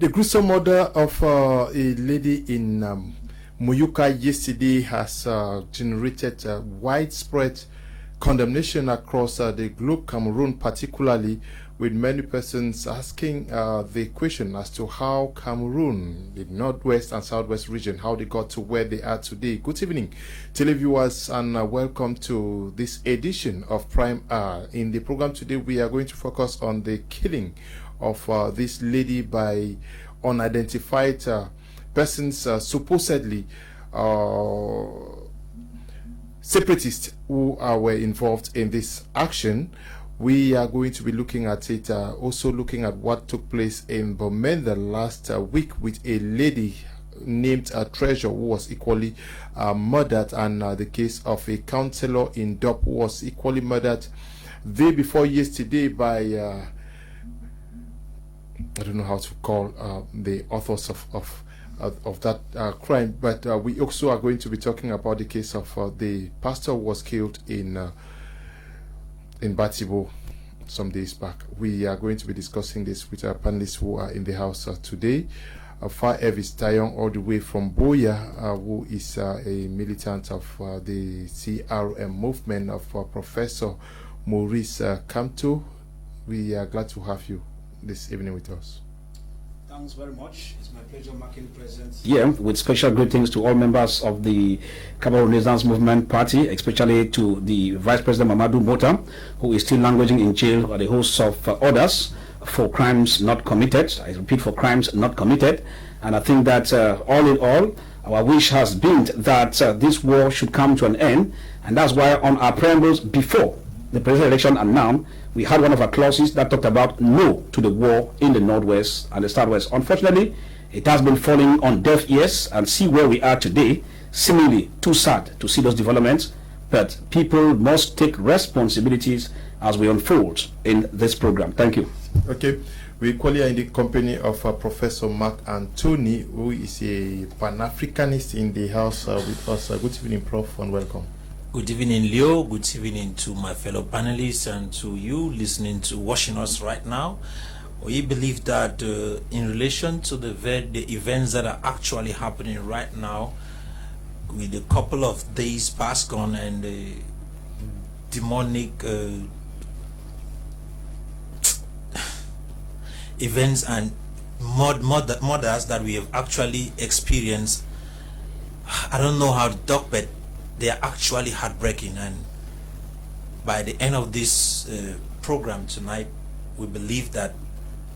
The gruesome murder of a lady in Muyuka yesterday has generated widespread condemnation across the globe, Cameroon particularly, with many persons asking the question as to how Cameroon, the northwest and southwest region, how they got to where they are today. Good evening, televiewers, and welcome to this edition of Prime Hour. In the program today, we are going to focus on the killing of this lady by unidentified persons, supposedly separatists who were involved in this action. We are going to be looking at it, also looking at what took place in Bomenda last week with a lady named Treasure who was equally murdered, and the case of a councillor in Dop who was equally murdered day before yesterday by I don't know how to call the authors of that crime, but we also are going to be talking about the case of the pastor who was killed in Batibo some days back. We are going to be discussing this with our panelists who are in the house today. Far Evis Tayon, all the way from Boya, who is a militant of the CRM movement, of Professor Maurice Kamto. We are glad to have you this evening with us. Thanks very much. It's my pleasure making presence. Yeah, with special greetings to all members of the Cameroon Renaissance Movement Party, especially to the Vice President Mamadou Mota, who is still languishing in jail, and the hosts of others for crimes not committed. I repeat, for crimes not committed. And I think that all in all, our wish has been that this war should come to an end, and that's why on our preambles before the presidential election and now, we had one of our clauses that talked about no to the war in the northwest and the southwest. Unfortunately, it has been falling on deaf ears, and see where we are today. Seemingly too sad to see those developments, but people must take responsibilities as we unfold in this program. Thank you. Okay, we equally are in the company of Professor Mark Anthony, who is a Pan-Africanist in the house with us. Good evening, Prof, and welcome. Good evening, Leo. Good evening to my fellow panelists and to you listening to watching us right now. We believe that in relation to the events that are actually happening right now, with a couple of days past gone and the demonic events and murders that we have actually experienced, I don't know how to talk, but they are actually heartbreaking. And by the end of this program tonight, we believe that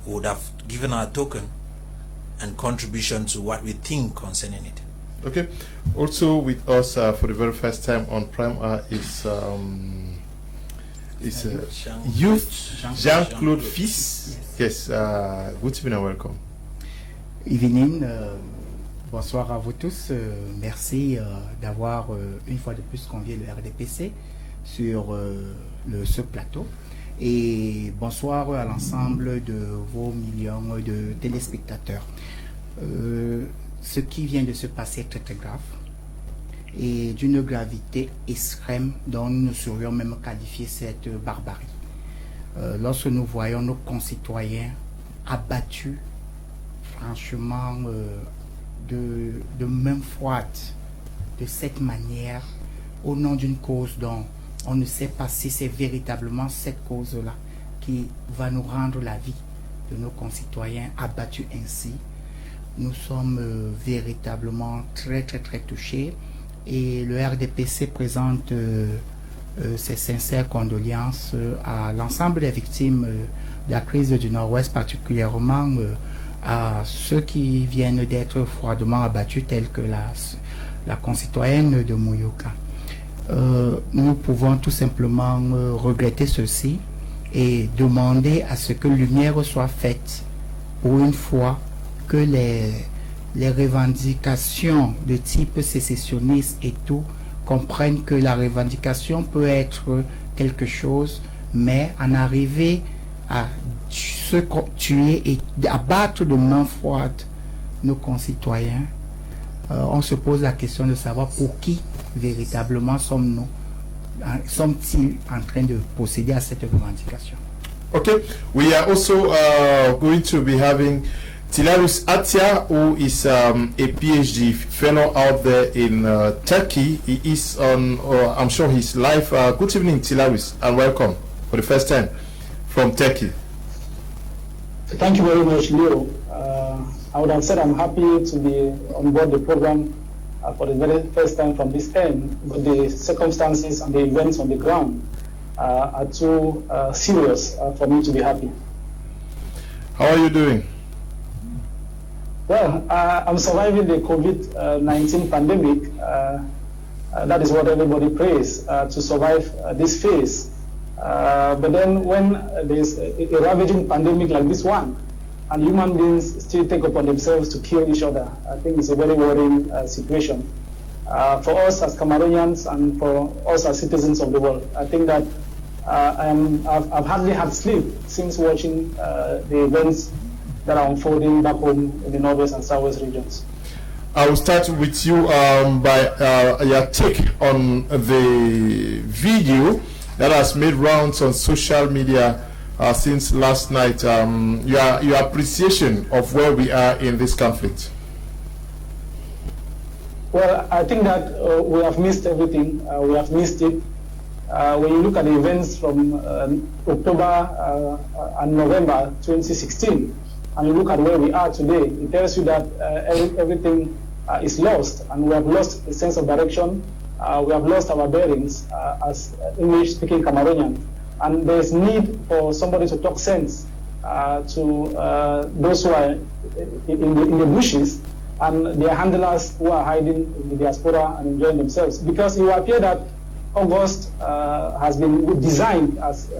we would have given our token and contribution to what we think concerning it. Okay. Also with us for the very first time on Prime Hour is Jean-Claude Fils. Yes. Good evening and welcome. Evening. Bonsoir à vous tous. Merci d'avoir une fois de plus convié le RDPC sur ce plateau. Et bonsoir à l'ensemble de vos millions de téléspectateurs. Ce qui vient de se passer est très très grave et d'une gravité extrême dont nous ne saurions même qualifier cette barbarie. Lorsque nous voyons nos concitoyens abattus, franchement, de main froide, de cette manière, au nom d'une cause dont on ne sait pas si c'est véritablement cette cause-là qui va nous rendre la vie de nos concitoyens abattus ainsi. Nous sommes véritablement très très très touchés, et le RDPC présente ses sincères condoléances à l'ensemble des victimes de la crise du Nord-Ouest, particulièrement à ceux qui viennent d'être froidement abattus, tels que la concitoyenne de Muyuka. Nous pouvons tout simplement regretter ceci et demander à ce que lumière soit faite pour une fois, que les revendications de type sécessionniste et tout comprennent que la revendication peut être quelque chose, mais en arriver à se tuer et abattre de main froide nos concitoyens, on se pose la question de savoir pour qui véritablement sommes-ils en train de procéder à cette revendication. Okay, we are also going to be having Tilaris Atia, who is a PhD fellow out there in Turkey. He is on, I'm sure he's live. Good evening, Tilaris, and welcome for the first time from Turkey. Thank you very much, Leo. I would have said I'm happy to be on board the program for the very first time from this end, but the circumstances and the events on the ground are too serious for me to be happy. How are you doing? Well, I'm surviving the COVID-19 pandemic. That is what everybody prays, to survive this phase. But then when there's a ravaging pandemic like this one, and human beings still take upon themselves to kill each other, I think it's a very worrying situation. For us as Cameroonians and for us as citizens of the world, I think that I've hardly had sleep since watching the events that are unfolding back home in the northwest and southwest regions. I will start with you by your take on the video that has made rounds on social media since last night. Your appreciation of where we are in this conflict. Well, I think that we have missed everything. We have missed it. When you look at the events from October and November 2016, and you look at where we are today, it tells you that everything is lost, and we have lost a sense of direction. We have lost our bearings as English-speaking Cameroonian, and there is need for somebody to talk sense to those who are in the bushes and their handlers who are hiding in the diaspora and enjoying themselves. Because it will appear that August has been designed as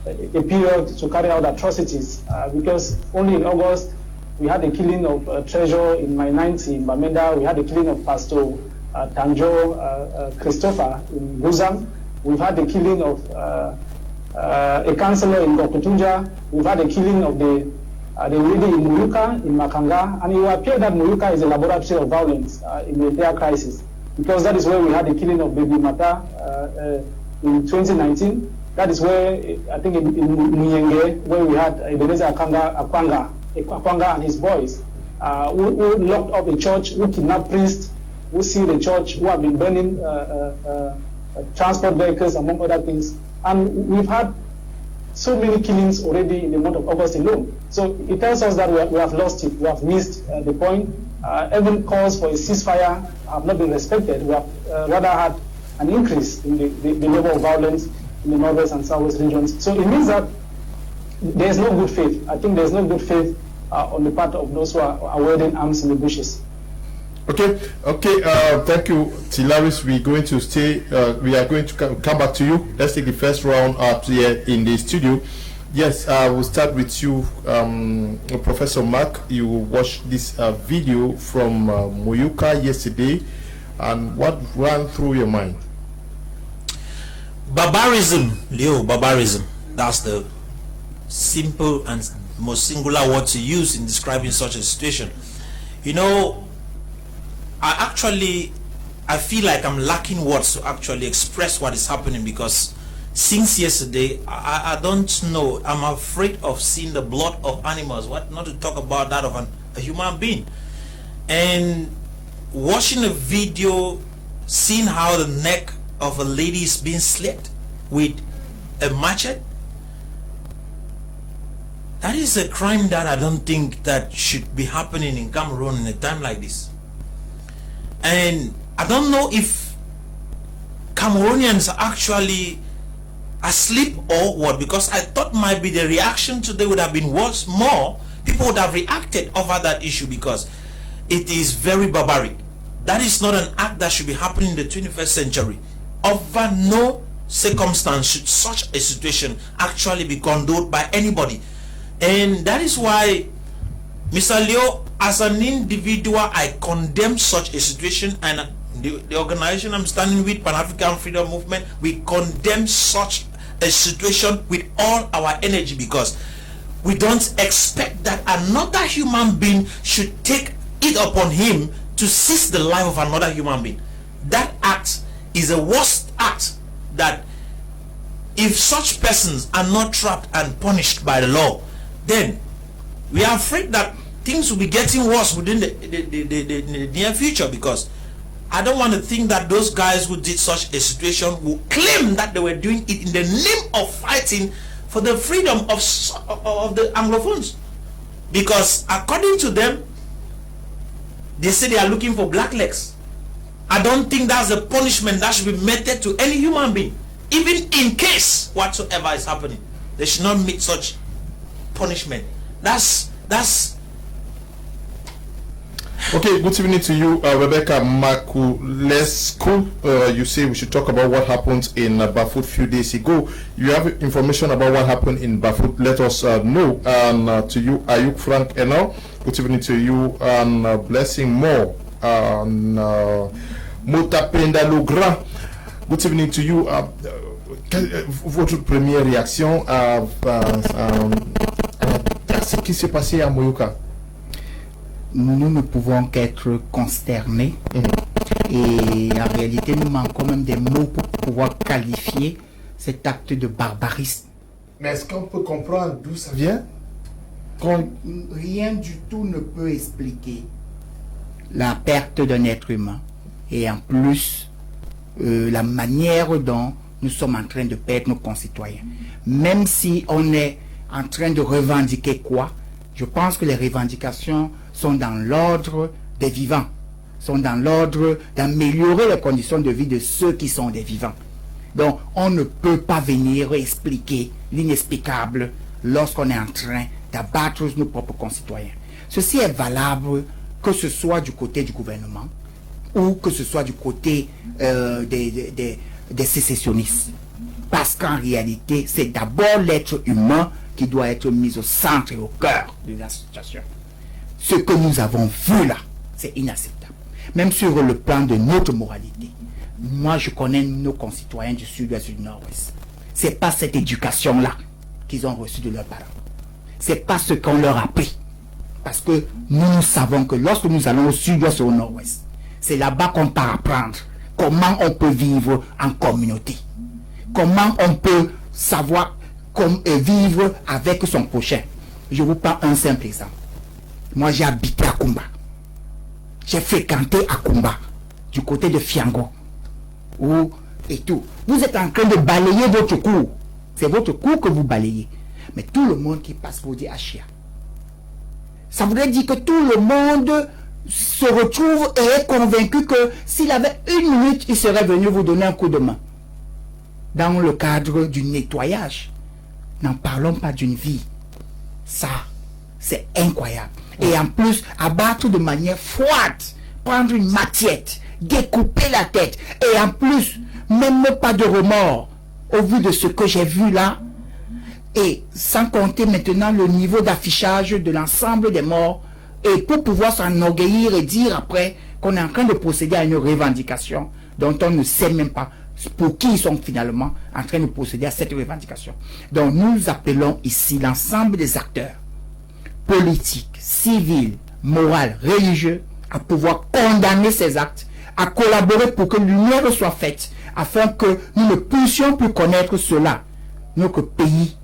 a period to carry out atrocities, because only in August we had the killing of Treasure in Mainanti in Bamenda, we had the killing of Pastor Tanjo Christopher in Guzang, we've had the killing of a councillor in Gokutunja, we've had the killing of the lady in Muyuka in Makanga, and it will appear that Muyuka is a laboratory of violence in the entire crisis, because that is where we had the killing of Baby Mata in 2019. That is where, I think in Muyenge, where we had Ebenezer Akwanga and his boys, who locked up a church, who kidnapped priests, who sealed the church, who have been burning transport vehicles, among other things. And we've had so many killings already in the month of August alone. So it tells us that we have lost it, we have missed the point. Even calls for a ceasefire have not been respected. We have rather had an increase in the level of violence in the northwest and southwest regions. So it means that there's no good faith. I think there's no good faith on the part of those who are wielding arms in the bushes. Okay. Thank you, Tilaris. We're going to stay. We are going to come back to you. Let's take the first round up here in the studio. Yes, we'll start with you, Professor Mark. You watched this video from Muyuka yesterday, and what ran through your mind? Barbarism, Leo, barbarism. That's the simple and most singular word to use in describing such a situation. You know, I feel like I'm lacking words to actually express what is happening, because since yesterday, I don't know. I'm afraid of seeing the blood of animals, what not to talk about that of a human being. And watching a video, seeing how the neck of a lady is being slit with a machete, that is a crime that I don't think that should be happening in Cameroon in a time like this. And I don't know if Cameroonians are actually asleep or what, because I thought might be the reaction today would have been worse, more people would have reacted over that issue, because it is very barbaric. That is not an act that should be happening in the 21st century. Over no circumstance should such a situation actually be condoned by anybody. And that is why, Mr. Leo, as an individual, I condemn such a situation, and the organization I'm standing with, Pan-African Freedom Movement, we condemn such a situation with all our energy, because we don't expect that another human being should take it upon him to seize the life of another human being. That act is the worst act, that if such persons are not trapped and punished by the law, then we are afraid that things will be getting worse within the near future, because I don't want to think that those guys who did such a situation will claim that they were doing it in the name of fighting for the freedom of the Anglophones. Because according to them, they say they are looking for black legs. I don't think that's a punishment that should be meted to any human being. Even in case whatsoever is happening, they should not meet such punishment. That's Okay, good evening to you, Rebecca Makulescu. You say we should talk about what happened in Bafut few days ago. You have information about what happened in Bafut. Let us know. And to you, Ayuk Frank Eno. Good evening to you, and blessing more. Motapenda Logra. Good evening to you. Votre première réaction à ce qui s'est passé à Moyoka? Nous ne pouvons qu'être consternés. Et en réalité, nous manquons même des mots pour pouvoir qualifier cet acte de barbarisme. Mais est-ce qu'on peut comprendre d'où ça vient? Rien du tout ne peut expliquer la perte d'un être humain. Et en plus, la manière dont nous sommes en train de perdre nos concitoyens. Même si on est en train de revendiquer quoi, je pense que les revendications sont dans l'ordre des vivants, sont dans l'ordre d'améliorer les conditions de vie de ceux qui sont des vivants. Donc, on ne peut pas venir expliquer l'inexplicable lorsqu'on est en train d'abattre nos propres concitoyens. Ceci est valable que ce soit du côté du gouvernement ou que ce soit du côté des sécessionnistes. Parce qu'en réalité, c'est d'abord l'être humain qui doit être mis au centre et au cœur de la situation. Ce que nous avons vu là, c'est inacceptable. Même sur le plan de notre moralité. Moi, je connais nos concitoyens du sud-ouest et du nord-ouest. C'est pas cette éducation-là qu'ils ont reçue de leurs parents. C'est pas ce qu'on leur a appris. Parce que nous savons que lorsque nous allons au sud-ouest et au nord-ouest, c'est là-bas qu'on part apprendre comment on peut vivre en communauté. Comment on peut savoir vivre avec son prochain. Je vous prends un simple exemple. Moi, j'ai habité à Kumba. J'ai fréquenté à Kumba, du côté de Fiango. Et tout. Vous êtes en train de balayer votre cour. C'est votre cour que vous balayez. Mais tout le monde qui passe vous dit Achia. Ça voudrait dire que tout le monde se retrouve et est convaincu que s'il avait une minute, il serait venu vous donner un coup de main. Dans le cadre du nettoyage. N'en parlons pas d'une vie. Ça, c'est incroyable. Et en plus, abattre de manière froide, prendre une matiette, découper la tête, et en plus, même pas de remords, au vu de ce que j'ai vu là, et sans compter maintenant le niveau d'affichage de l'ensemble des morts, et pour pouvoir s'enorgueillir et dire après qu'on est en train de procéder à une revendication dont on ne sait même pas pour qui ils sont finalement en train de procéder à cette revendication. Donc nous appelons ici l'ensemble des acteurs politiques, civils, moraux, religieux à pouvoir condamner ces actes, à collaborer pour que l'union soit faite afin que nous ne puissions plus connaître cela. Notre pays,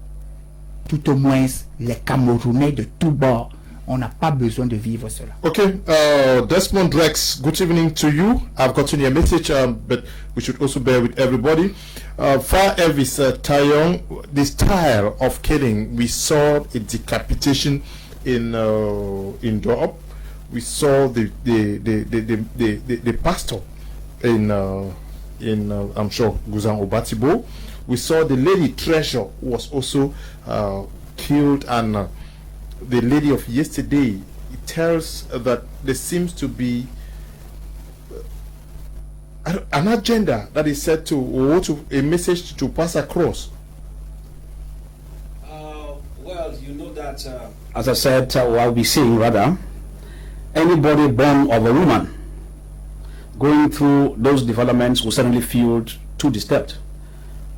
tout au moins les Camerounais de tous bords, on n'a pas besoin de vivre cela. Okay, Desmond Rex, good evening to you. I've gotten your message, but we should also bear with everybody. Far Elvis Tayong, the style of killing, we saw a decapitation in Dorop. We saw the pastor in I'm sure Guzan Obatibo. We saw the lady Treasure was also killed, and the lady of yesterday, it tells that there seems to be an agenda that is set to, or to a message to pass across. Well, you know that as I said, what we're seeing rather, anybody born of a woman going through those developments will suddenly feel too disturbed.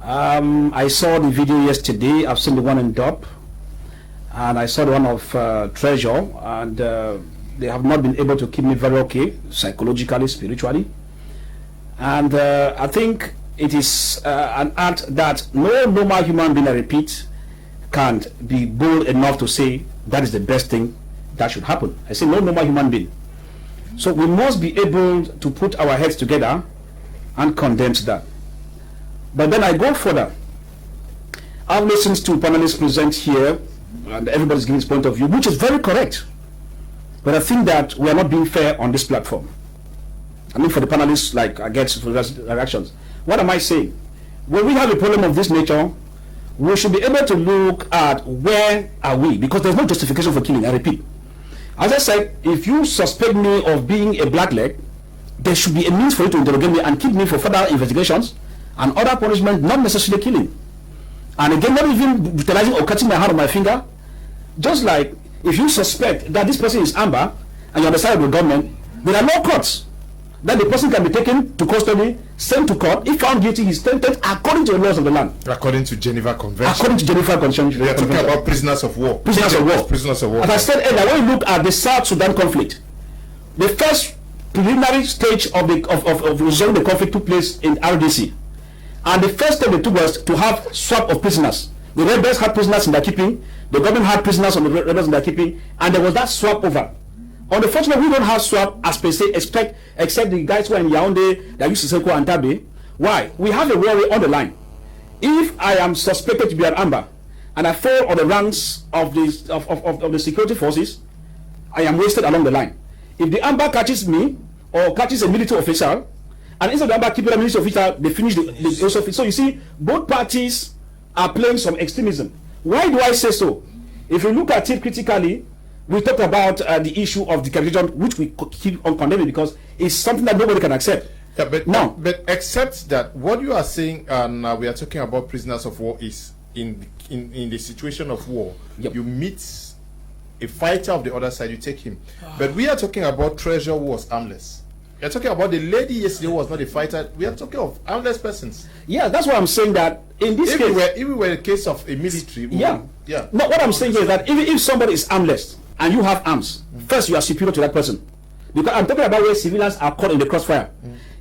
I saw the video yesterday. I've seen the one in Dop, and I saw the one of Treasure, and they have not been able to keep me very okay psychologically, spiritually, and I think it is an act that no normal human being, I repeat, can't be bold enough to say that is the best thing that should happen. I say no normal human being. So we must be able to put our heads together and condemn that. But then I go further. I've listened to panelists present here, and everybody's giving his point of view, which is very correct. But I think that we are not being fair on this platform. I mean, for the panelists, like I get for reactions. What am I saying? When we have a problem of this nature, we should be able to look at where are we, because there's no justification for killing. I repeat. As I said, if you suspect me of being a blackleg, there should be a means for you to interrogate me and keep me for further investigations and other punishment, not necessarily killing. And again, not even brutalizing or cutting my hand or my finger. Just like if you suspect that this person is amber and you're on the side of the government, there are no courts. That the person can be taken to custody, sent to court. If found guilty, he's sentenced according to the laws of the land. According to Geneva Convention. According to Geneva Convention. We are talking about prisoners of war. Prisoners of war. Prisoners of war. As I said earlier, when you look at the South Sudan conflict, the first preliminary stage of resolving the conflict took place in RDC. And the first step they took was to have swap of prisoners. The rebels had prisoners in their keeping, the government had prisoners on the rebels in their keeping, and there was that swap over. Unfortunately, we don't have swap as per se, except the guys who are in Yaoundé that used to say and Tabe. Why? We have a worry on the line. If I am suspected to be an amber and I fall on the ranks of the security forces, I am wasted along the line. If the amber catches me or catches a military official, and instead of the amber keeping a military official, they finish the officer. So you see, both parties are playing some extremism. Why do I say so? If you look at it critically, we talked about the issue of decapitation, which we keep on condemning because it's something that nobody can accept. Yeah, but except that what you are saying, and we are talking about prisoners of war, is in the situation of war, yep. You meet a fighter of the other side, you take him. But we are talking about treasure wars, armless. We are talking about the lady yesterday who was not a fighter. We are talking of armless persons. Yeah, that's why I'm saying that in this case, if it were a case of a military, yeah. No, what I'm saying here is that if somebody is armless and you have arms, first you are superior to that person. Because I'm talking about where civilians are caught in the crossfire.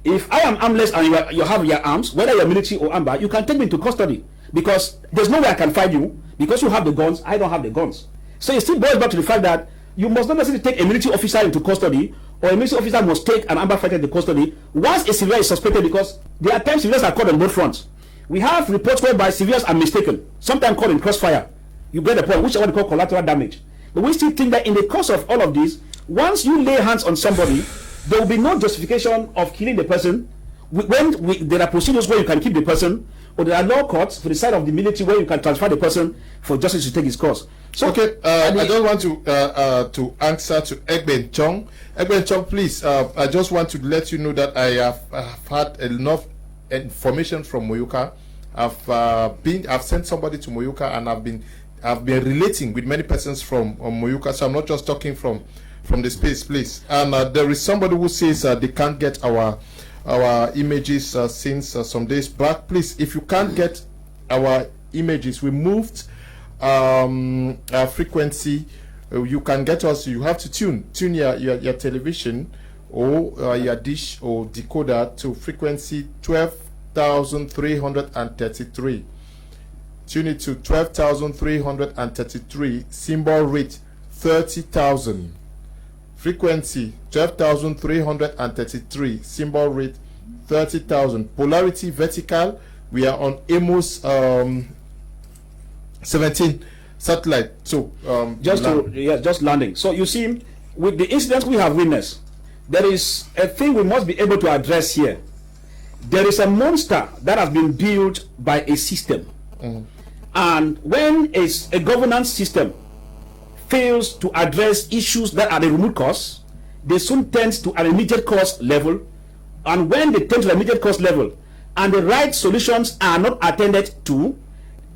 If I am armless and you have your arms, whether you're military or amber, you can take me into custody. Because there's no way I can fight you. Because you have the guns, I don't have the guns. So it still boils back to the fact that you must not necessarily take a military officer into custody, or a military officer must take an amber fighter into custody once a civilian is suspected, because there are times civilians are caught on both fronts. We have reports whereby civilians are mistaken, sometimes caught in crossfire. You get the point, which is what we call collateral damage. But we still think that in the course of all of this, once you lay hands on somebody, there will be no justification of killing the person. There are procedures where you can keep the person, or there are law courts for the side of the military where you can transfer the person for justice to take its course. So, okay, I just want to answer to Egben Chong. Egben Chong, please, I just want to let you know that I have had enough information from Moyuka. I've sent somebody to Moyuka, and I've been relating with many persons from Moyuka, so I'm not just talking from the space, please. And there is somebody who says they can't get our images since some days back. Please, if you can't get our images, we moved our frequency. You can get us. You have to tune your television or your dish or decoder to frequency 12,333. Tune it to 12,333. Symbol rate 30,000. Frequency 12,333. Symbol rate 30,000. Polarity vertical. We are on Amos 17 satellite. So just landing. So you see, with the incidents we have witnessed, there is a thing we must be able to address here. There is a monster that has been built by a system. And when a governance system fails to address issues that are the root cause, they soon tend to an immediate cause level. And when they tend to the immediate cause level and the right solutions are not attended to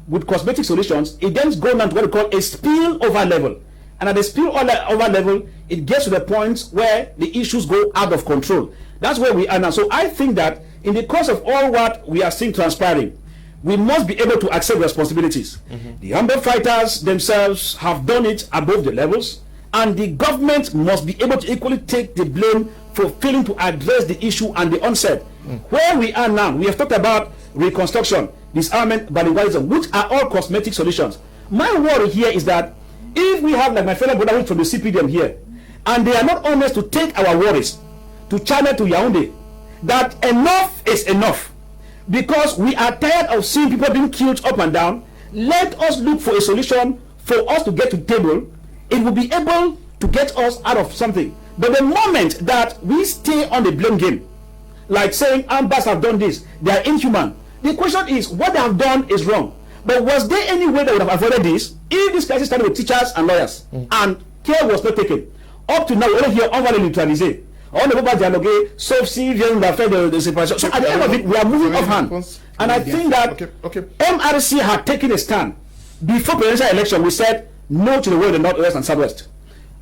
with cosmetic solutions, it then goes down to what we call a spillover level. And at the spillover level, it gets to the point where the issues go out of control. That's where we are now. So I think that in the course of all what we are seeing transpiring, we must be able to accept responsibilities. The amber fighters themselves have done it above the levels, and the government must be able to equally take the blame for failing to address the issue and the onset. Where we are now, we have talked about reconstruction, disarmament, bilingualism, which are all cosmetic solutions. My worry here is that If we have, like my fellow brother from the CPDM here, and they are not honest to take our worries to China, to Yaoundé, that enough is enough, because we are tired of seeing people being killed up and down. Let us look for a solution for us to get to the table. It will be able to get us out of something. But the moment that we stay on the blame game, like saying Ambas have done this, they are inhuman, the question is, what they have done is wrong. But was there any way that would have avoided this if this crisis started with teachers and lawyers and care was not taken? Up to now, we don't hear on va les neutraliser. On ne peut pas dialoguer, sauf s'ils viennent de faire de séparation. So at the end of it, we are moving off hand. And I think that MRC had taken a stand. Before presidential election, we said no to the way of the Northwest and Southwest.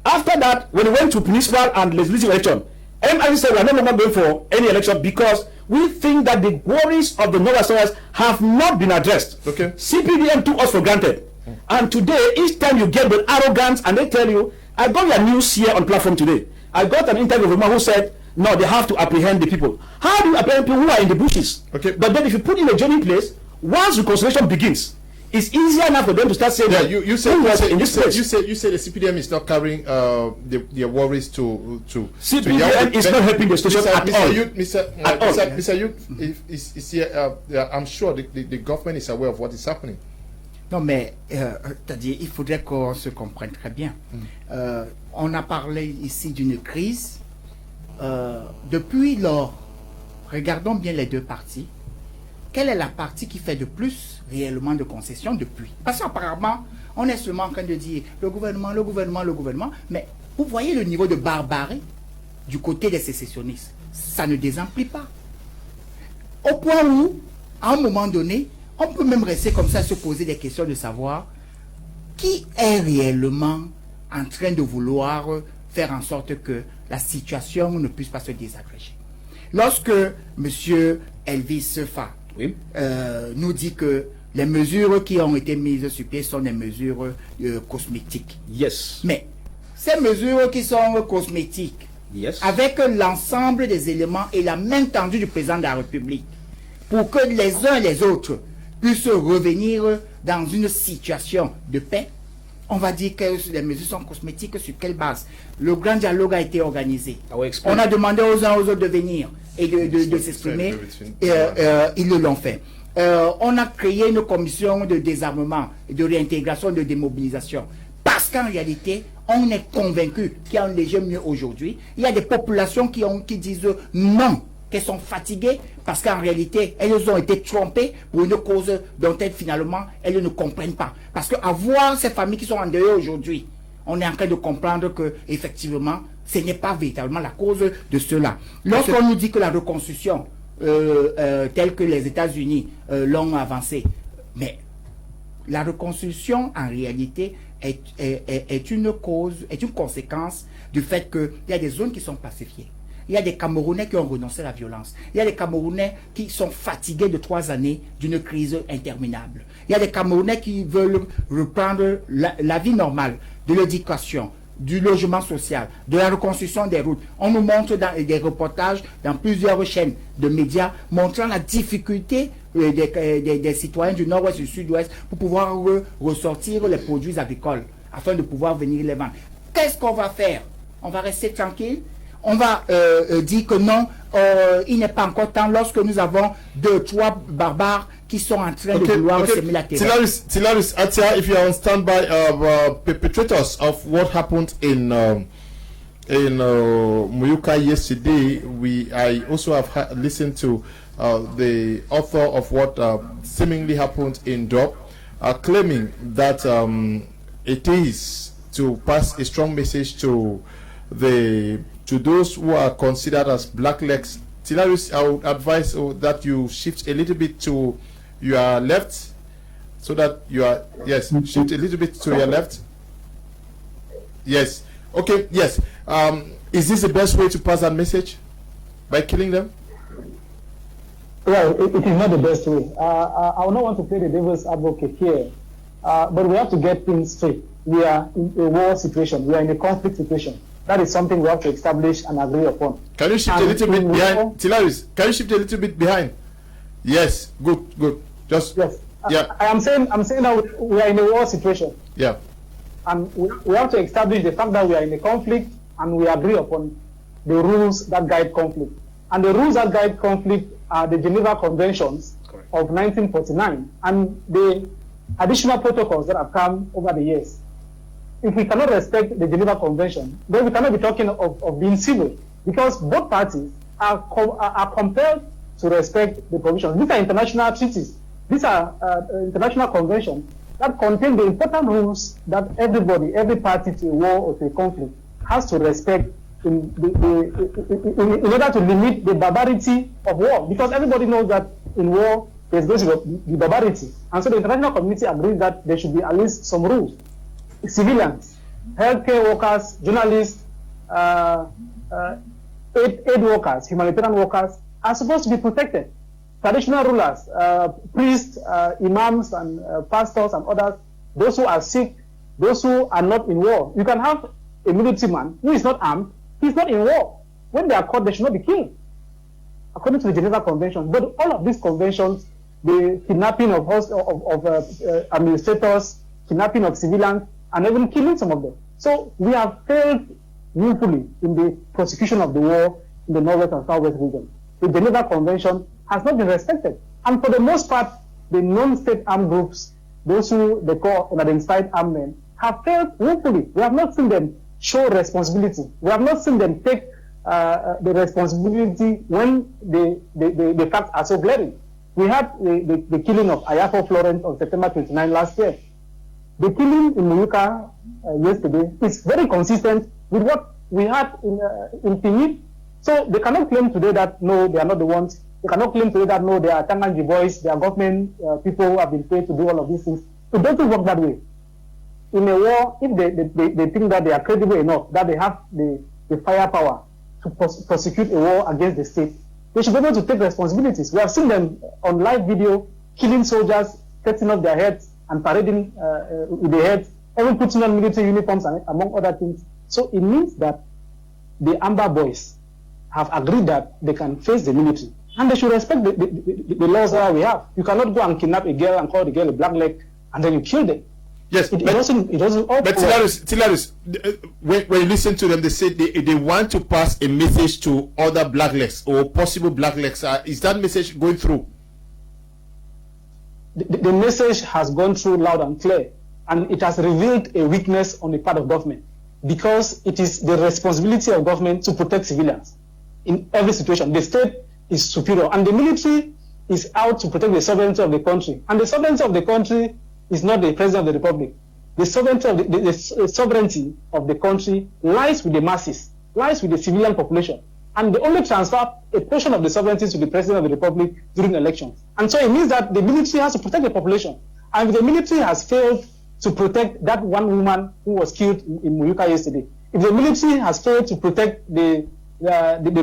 After that, when we went to municipal and legislative election, MRC said we are no longer going for any election because we think that the worries of the North and Southwest have not been addressed. CPDM took us for granted. And today, each time you get the arrogance and they tell you, I got your news here on platform today. I got an interview with a woman who said, no, they have to apprehend the people. How do you apprehend people who are in the bushes? But then if you put in a journey place, once reconciliation begins, it's easier enough for them to start saying, you say the CPDM is not carrying their worries to CPDM is not helping the situation at all. Mr. Yuk, I'm sure the government is aware of what is happening. Non, mais c'est-à-dire, il faudrait qu'on se comprenne très bien. On a parlé ici d'une crise. Depuis lors, regardons bien les deux parties. Quelle est la partie qui fait de plus réellement de concessions depuis? Parce qu'apparemment, on est seulement en train de dire le gouvernement, mais vous voyez le niveau de barbarie du côté des sécessionnistes. Ça ne désemplit pas. Au point où, à un moment donné, on peut même rester comme ça, se poser des questions de savoir qui est réellement en train de vouloir faire en sorte que la situation ne puisse pas se désagréger. Lorsque M. Elvis Fa nous dit que les mesures qui ont été mises sur pied sont des mesures cosmétiques. Mais ces mesures qui sont cosmétiques, avec l'ensemble des éléments et la main tendue du président de la République, pour que les uns et les autres puissent revenir dans une situation de paix, on va dire que les mesures sont cosmétiques. Sur quelle base? Le grand dialogue a été organisé. On a demandé aux uns aux autres de venir et de s'exprimer. Ils l'ont fait. On a créé une commission de désarmement, de réintégration, de démobilisation. Parce qu'en réalité, on est convaincu qu'il y a un léger mieux aujourd'hui. Il y a des populations qui disent non, qu'elles sont fatiguées parce qu'en réalité, elles ont été trompées pour une cause dont elles, finalement, elles ne comprennent pas. Parce qu'à voir ces familles qui sont en deuil aujourd'hui, on est en train de comprendre que effectivement, ce n'est pas véritablement la cause de cela. Lorsqu'on nous dit que la reconstruction, telle que les États-Unis l'ont avancée, mais la reconstruction, en réalité, est une conséquence du fait qu'il y a des zones qui sont pacifiées. Il y a des Camerounais qui ont renoncé à la violence. Il y a des Camerounais qui sont fatigués de 3 années d'une crise interminable. Il y a des Camerounais qui veulent reprendre la vie normale, de l'éducation, du logement social, de la reconstruction des routes. On nous montre des reportages dans plusieurs chaînes de médias montrant la difficulté des citoyens du nord-ouest et du sud-ouest pour pouvoir ressortir les produits agricoles afin de pouvoir venir les vendre. Qu'est-ce qu'on va faire? On va rester tranquille? On va dire que non, il n'est pas encore temps lorsque nous avons 2-3 barbares qui sont en train de vouloir semer la terreur. Tilaris Atia, if you are on standby, perpetrators of what happened in Muyuka yesterday, I also have listened to the author of what seemingly happened in Dop, claiming that it is to pass a strong message to those who are considered as blacklegs. Tilaris, I would advise that you shift a little bit to your left, so that you are, shift a little bit to your left. Yes. Okay, yes. Is this the best way to pass that message? By killing them? Well, it is not the best way. I would not want to play the devil's advocate here, but we have to get things straight. We are in a war situation. We are in a conflict situation. That is something we have to establish and agree upon. Can you shift a little bit behind? Tilaris, can you shift a little bit behind? Yes, good. Just yes. Yeah. I'm saying that we are in a war situation. Yeah. And we have to establish the fact that we are in a conflict and we agree upon the rules that guide conflict. And the rules that guide conflict are the Geneva Conventions of 1949 and the additional protocols that have come over the years. If we cannot respect the Geneva Convention, then we cannot be talking of being civil, because both parties are compelled to respect the provisions. These are international treaties. These are international conventions that contain the important rules that everybody, every party to a war or to a conflict has to respect in order to limit the barbarity of war. Because everybody knows that in war, there's going to be barbarity. And so the international community agrees that there should be at least some rules. Civilians, healthcare workers, journalists, aid workers, humanitarian workers are supposed to be protected. Traditional rulers, priests, imams, and pastors and others, those who are sick, those who are not in war. You can have a military man who is not armed, he's not in war. When they are caught, they should not be killed, according to the Geneva Convention. But all of these conventions, the kidnapping of administrators, kidnapping of civilians, and even killing some of them. So we have failed woefully in the prosecution of the war in the Northwest and Southwest region. The Geneva Convention has not been respected. And for the most part, the non-state armed groups, those who they call unidentified armed men, have failed woefully. We have not seen them show responsibility. We have not seen them take the responsibility when the facts are so glaring. We had the killing of Ayafo Florence on September 29 last year. The killing in Muyuka yesterday is very consistent with what we had in Pinit. So they cannot claim today that, no, they are not the ones. They cannot claim today that, no, they are Tanganji boys, they are government people who have been paid to do all of these things. It doesn't work that way. In a war, if they think that they are credible enough, that they have the firepower to prosecute a war against the state, they should be able to take responsibilities. We have seen them on live video killing soldiers, cutting off their heads and parading with their heads, even putting on military uniforms, among other things. So it means that the Amber boys have agreed that they can face the military, and they should respect the laws that we have. You cannot go and kidnap a girl and call the girl a black leg, and then you kill them. Yes, it doesn't. But Tilaris, when you listen to them, they say they want to pass a message to other blacklegs or possible blacklegs. Is that message going through? The message has gone through loud and clear, and it has revealed a weakness on the part of government, because it is the responsibility of government to protect civilians in every situation. The state is superior, and the military is out to protect the sovereignty of the country. And the sovereignty of the country is not the president of the republic. The sovereignty of the sovereignty of the country lies with the masses, lies with the civilian population. And they only transfer a portion of the sovereignty to the president of the republic during elections. And so it means that the military has to protect the population. And if the military has failed to protect that one woman who was killed in Muyuka yesterday, if the military has failed to protect the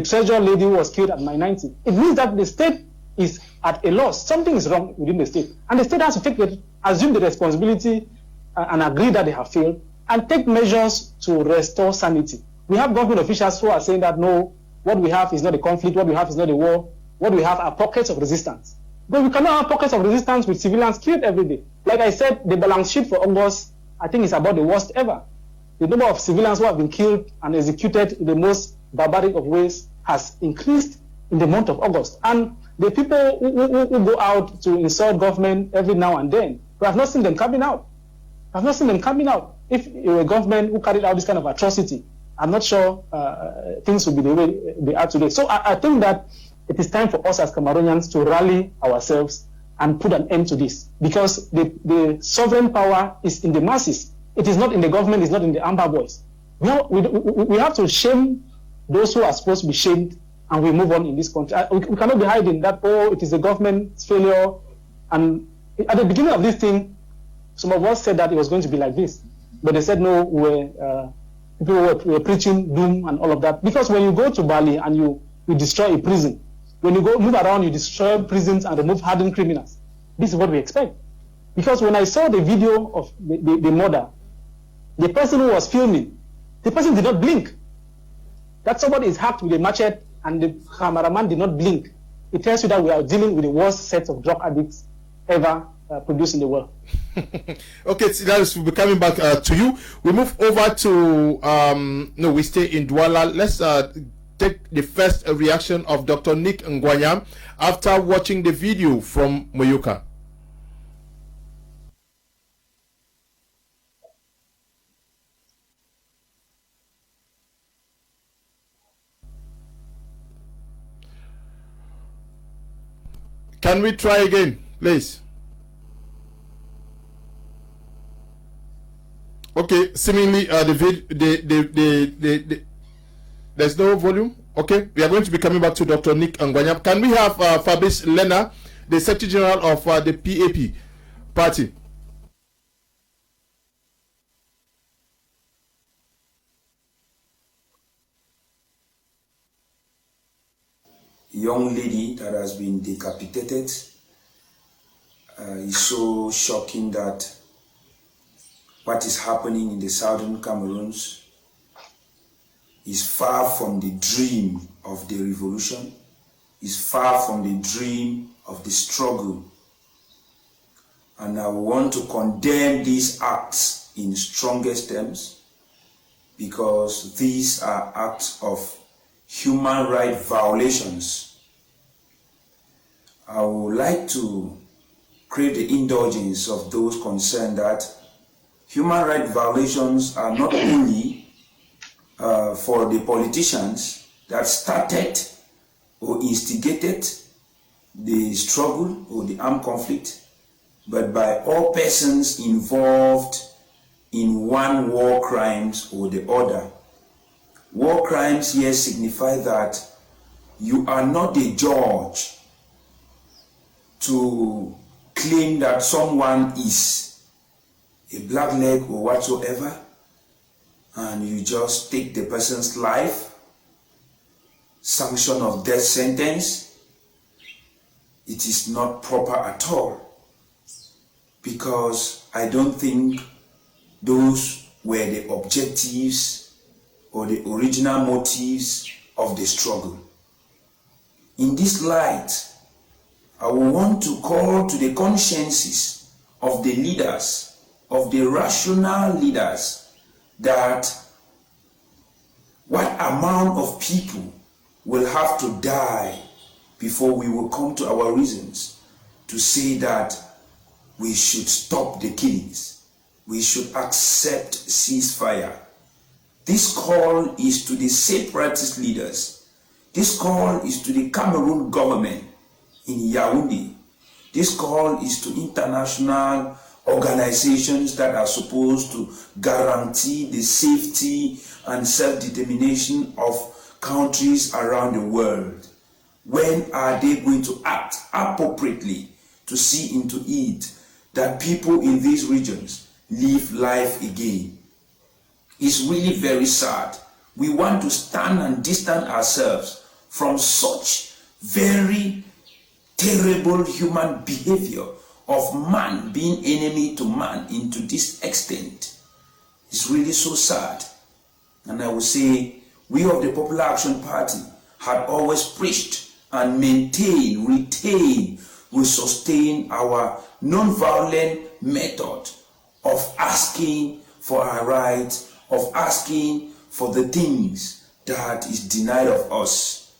treasurer lady who was killed at my 90, it means that the state is at a loss. Something is wrong within the state. And the state has to assume the responsibility and agree that they have failed and take measures to restore sanity. We have government officials who are saying that, no, what we have is not a conflict, what we have is not a war, what we have are pockets of resistance. But we cannot have pockets of resistance with civilians killed every day. Like I said, the balance sheet for August, I think, is about the worst ever. The number of civilians who have been killed and executed in the most barbaric of ways has increased in the month of August. And the people who go out to insult government every now and then, we have not seen them coming out. We have not seen them coming out. If it were a government who carried out this kind of atrocity, I'm not sure things will be the way they are today. So I think that it is time for us as Cameroonians to rally ourselves and put an end to this, because the sovereign power is in the masses. It is not in the government, it's not in the Amber boys. We have to shame those who are supposed to be shamed, and we move on in this country. We cannot be hiding that, oh, it is the government's failure. And at the beginning of this thing, some of us said that it was going to be like this. But they said, no, people were preaching doom and all of that. Because when you go to Bali and you destroy a prison, when you move around, you destroy prisons and remove hardened criminals. This is what we expect. Because when I saw the video of the murder, the person who was filming, the person did not blink. That somebody is hacked with a machete and the cameraman did not blink. It tells you that we are dealing with the worst set of drug addicts ever produced in the world. Okay, so that is, we'll be coming back to you. We move over to no, we stay in Douala. Let's take the first reaction of Dr. Nick Ngwanya after watching the video from Moyuka. Can we try again, please? Okay, seemingly there's no volume. Okay, we are going to be coming back to Dr. Nick Ngwanya. Can we have Fabrice Lena, the Secretary General of the PAP party? Young lady that has been decapitated is so shocking that what is happening in the southern Cameroons is far from the dream of the revolution, is far from the dream of the struggle. And I want to condemn these acts in strongest terms, because these are acts of human rights violations. I would like to crave the indulgence of those concerned that human rights violations are not only for the politicians that started or instigated the struggle or the armed conflict, but by all persons involved in one war crimes or the other. War crimes here signify that you are not the judge to claim that someone is a black leg or whatsoever, and you just take the person's life, sanction of death sentence. It is not proper at all, because I don't think those were the objectives or the original motives of the struggle. In this light, I will want to call to the consciences of the leaders, of the rational leaders, that what amount of people will have to die before we will come to our reasons to say that we should stop the killings, we should accept ceasefire. This call is to the separatist leaders. This call is to the Cameroon government in Yaoundé. This call is to international organizations that are supposed to guarantee the safety and self-determination of countries around the world. When are they going to act appropriately to see into it that people in these regions live life again? It's really very sad. We want to stand and distance ourselves from such very terrible human behavior of man being enemy to man into this extent. It's really so sad. And I would say we of the Popular Action Party had always preached and maintained, retained, will sustain our non-violent method of asking for our rights, of asking for the things that is denied of us.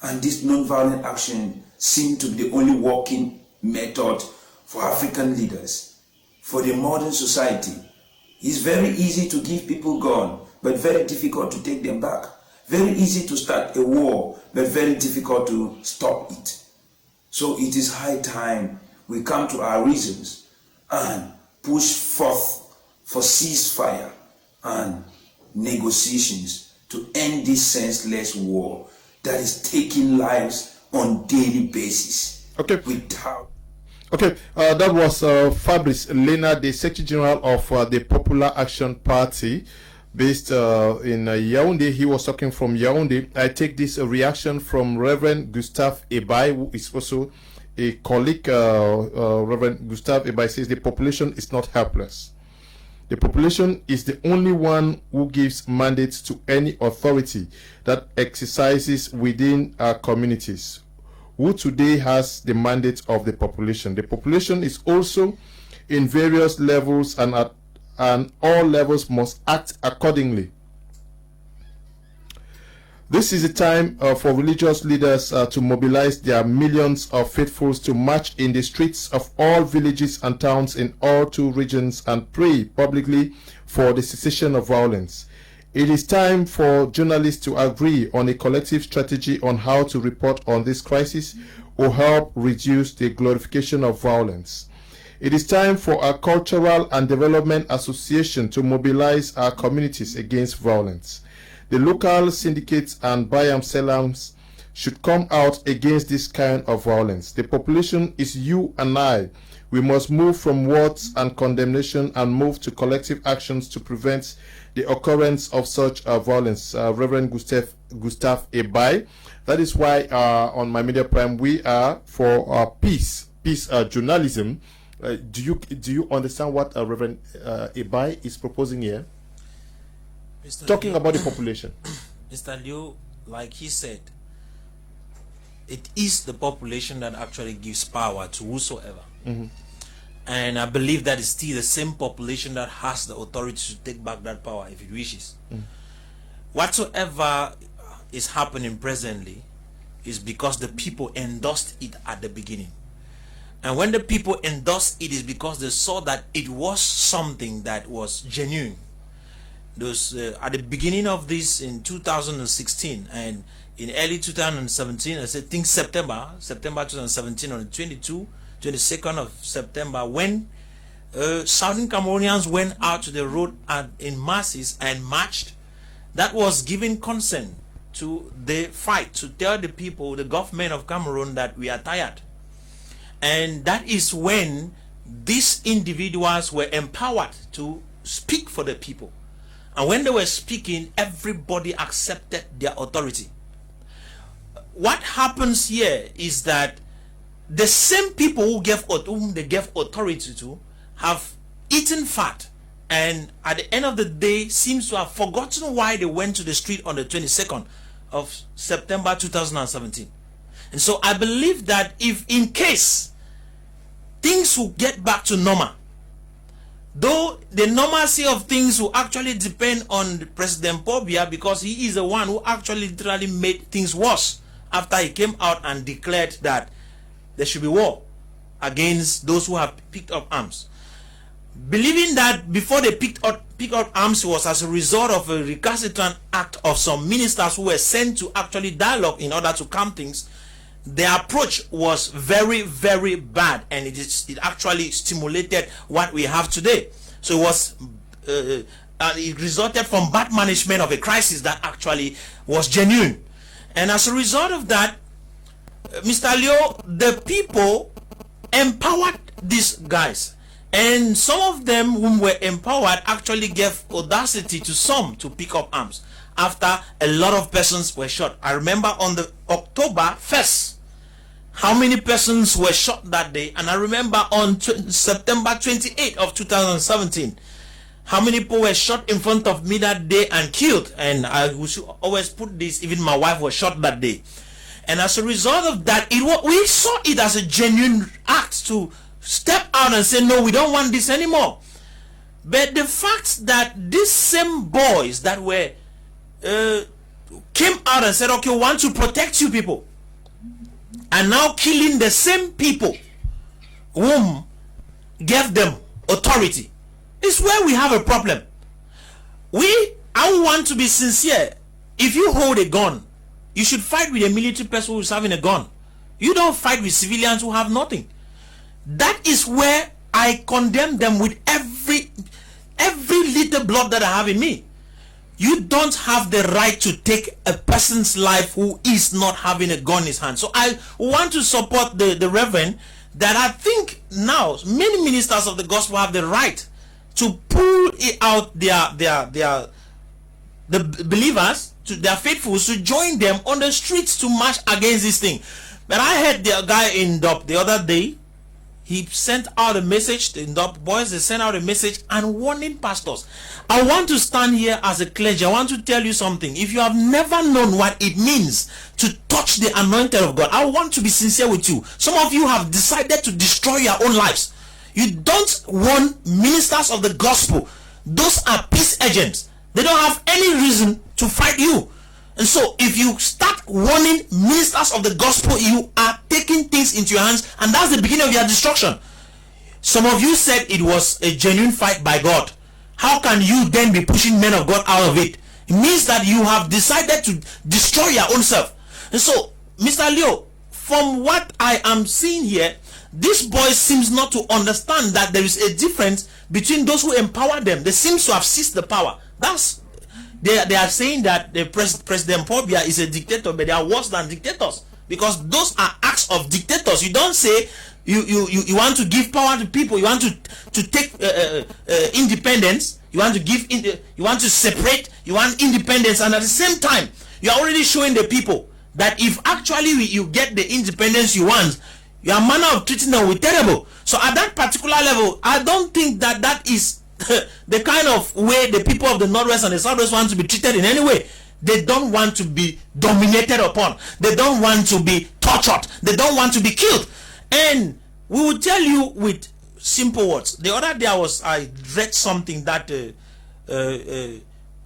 And this non-violent action seems to be the only working method for African leaders, for the modern society. It's very easy to give people gun, but very difficult to take them back. Very easy to start a war, but very difficult to stop it. So it is high time we come to our reasons and push forth for ceasefire and negotiations to end this senseless war that is taking lives on daily basis. Okay. Without. Okay, that was Fabrice Lena, the Secretary General of the Popular Action Party, based in Yaoundé. He was talking from Yaoundé. I take this reaction from Reverend Gustave Ebai, who is also a colleague. Reverend Gustave Ebai says the population is not helpless. The population is the only one who gives mandates to any authority that exercises within our communities. who today has the mandate of the population. The population is also in various levels, and all levels must act accordingly. This is a time for religious leaders to mobilize their millions of faithfuls to march in the streets of all villages and towns in all 2 regions and pray publicly for the cessation of violence. It is time for journalists to agree on a collective strategy on how to report on this crisis or help reduce the glorification of violence. It is time for a cultural and development association to mobilize our communities against violence. The local syndicates and Bayam-Selams should come out against this kind of violence. The population is you and I. We must move from words and condemnation and move to collective actions to prevent the occurrence of such violence. Reverend Gustave Ebai. That is why on My Media Prime we are for peace journalism. Do you understand what Reverend Ebai is proposing here? Talking about the population. Mr. Liu, like he said, it is the population that actually gives power to whosoever. And I believe that it's still the same population that has the authority to take back that power if it wishes. Whatsoever is happening presently is because the people endorsed it at the beginning. And when the people endorsed it is because they saw that it was something that was genuine. Those at the beginning of this in 2016 and in early 2017, I think September 2017, on the 22nd of September, when Southern Cameroonians went out to the road in masses and marched, that was giving consent to the fight, to tell the people, the government of Cameroon, that we are tired. And that is when these individuals were empowered to speak for the people. And when they were speaking, everybody accepted their authority. What happens here is that the same people whom they gave authority to have eaten fat, and at the end of the day seems to have forgotten why they went to the street on the 22nd of September 2017. And so I believe that if in case things will get back to normal, though the normalcy of things will actually depend on President Paul Biya, because he is the one who actually literally made things worse after he came out and declared that there should be war against those who have picked up arms. Believing that before they picked up arms was as a result of a recalcitrant act of some ministers who were sent to actually dialogue in order to calm things, their approach was very, very bad, and it actually stimulated what we have today. So it was it resulted from bad management of a crisis that actually was genuine. And as a result of that, Mr. Leo, the people empowered these guys, and some of them whom were empowered actually gave audacity to some to pick up arms after a lot of persons were shot. I remember on the October 1st how many persons were shot that day, and I remember on September 28th of 2017 how many people were shot in front of me that day and killed. And I should always put this, even my wife was shot that day. And as a result of that, we saw it as a genuine act to step out and say, no, we don't want this anymore. But the fact that these same boys that were came out and said, okay, we want to protect you people, and now killing the same people whom gave them authority, is where we have a problem. I want to be sincere. If you hold a gun, you should fight with a military person who is having a gun. You don't fight with civilians who have nothing. That is where I condemn them with every little blood that I have in me. You don't have the right to take a person's life who is not having a gun in his hand. So I want to support the Reverend, that I think now many ministers of the gospel have the right to pull it out the believers, to their faithfuls, to join them on the streets to march against this thing. But I heard the guy in DOP the other day. he sent out a message, the boys, they sent out a message and warning pastors. I want to stand here as a clergy. I want to tell you something. If you have never known what it means to touch the anointed of God, I want to be sincere with you. Some of you have decided to destroy your own lives. You don't want ministers of the gospel. Those are peace agents. They don't have any reason to fight you. And so if you start warning ministers of the gospel, you are taking things into your hands, and that's the beginning of your destruction. Some of you said it was a genuine fight by God. How can you then be pushing men of God out of it? It means that you have decided to destroy your own self. And so, Mr. Leo, from what I am seeing here, this boy seems not to understand that there is a difference between those who empower them. They seem to have seized the power. They are saying that the President Paul Biya is a dictator, but they are worse than dictators, because those are acts of dictators. You don't say you want to give power to people. You want to take independence. You want to give you want to separate. You want independence, and at the same time you are already showing the people that if actually you get the independence you want, your manner of treating them will be terrible. So at that particular level, I don't think that is the kind of way the people of the Northwest and the Southwest want to be treated in any way. They don't want to be dominated upon. They don't want to be tortured. They don't want to be killed. And we will tell you with simple words. The other day I read something that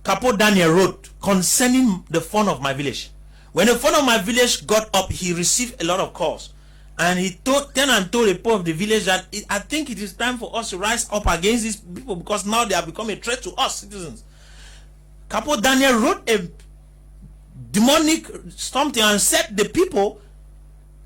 Capo Daniel wrote concerning the fund of my village. When the fund of my village got up, he received a lot of calls. And he told the people of the village that I think it is time for us to rise up against these people, because now they have become a threat to us citizens. Capo Daniel wrote a demonic something and said the people,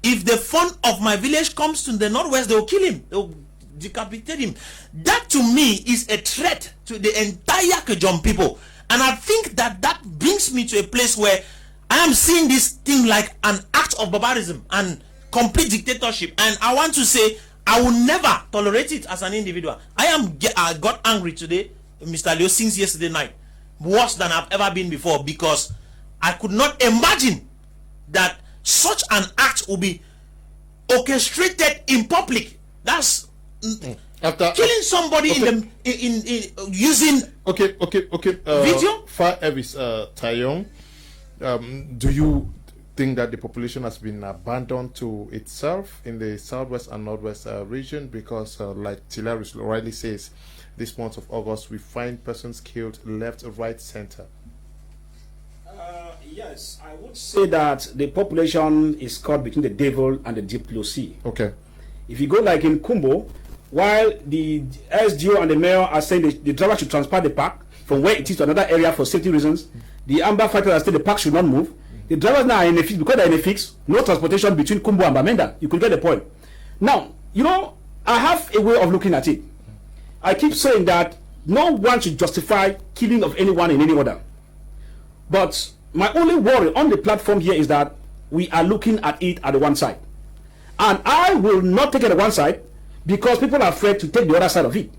if the fund of my village comes to the Northwest, they will kill him. They will decapitate him. That to me is a threat to the entire Kejom people. And I think that brings me to a place where I am seeing this thing like an act of barbarism and complete dictatorship, and I want to say I will never tolerate it as an individual. I got angry today, Mr. Leo, since yesterday night, worse than I've ever been before, because I could not imagine that such an act will be orchestrated in public. That's after killing somebody in using video. Far Evis Tayon, do you think that the population has been abandoned to itself in the Southwest and Northwest region? Because like Tilaris rightly says, this month of August we find persons killed left, right, center. Yes, I would say that the population is caught between the devil and the deep blue sea. Okay. If you go like in Kumbo, while the SDO and the mayor are saying the driver should transfer the park from where it is to another area for safety reasons, the Amber fighters are saying the park should not move. The drivers now are in a fix, because they're in a fix, no transportation between Kumbo and Bamenda. You could get the point. Now, I have a way of looking at it. I keep saying that no one should justify killing of anyone in any order. But my only worry on the platform here is that we are looking at it at the one side. And I will not take it at one side because people are afraid to take the other side of it.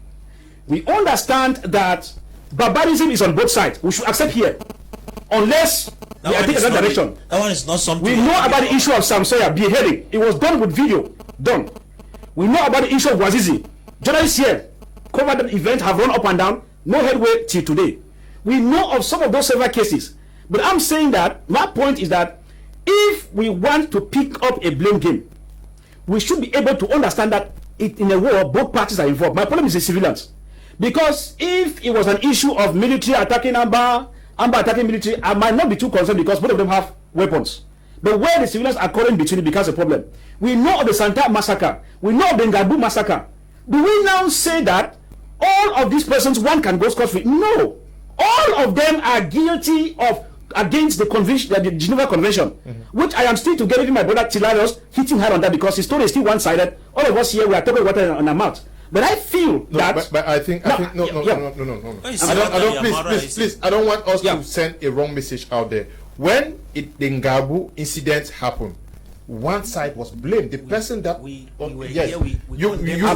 We understand that barbarism is on both sides. We should accept here. Unless we are taking another direction. That one is not something. We know about the issue of Sam Sawyer beheading. It was done with video. Done. We know about the issue of Wazizi. Journalists here covered the event, have run up and down. No headway till today. We know of some of those several cases. But I'm saying that, my point is that if we want to pick up a blame game, we should be able to understand that in a war, both parties are involved. My problem is the civilians. Because if it was an issue of military attacking Amber attacking military, I might not be too concerned because both of them have weapons. But where the civilians are caught in between, it becomes a problem. We know of the Santa massacre. We know of the Ngabu massacre. Do we now say that all of these persons, one can go scot-free? No. All of them are guilty of against the convention, the Geneva Convention, which I am still together with my brother Tilarius hitting hard on that because his story is still one-sided. All of us here, we are talking water on our mouth. But I feel that. But I think no. Please. I don't want us to send a wrong message out there. When the Ngabu incident happened, one side was blamed. The person that I'm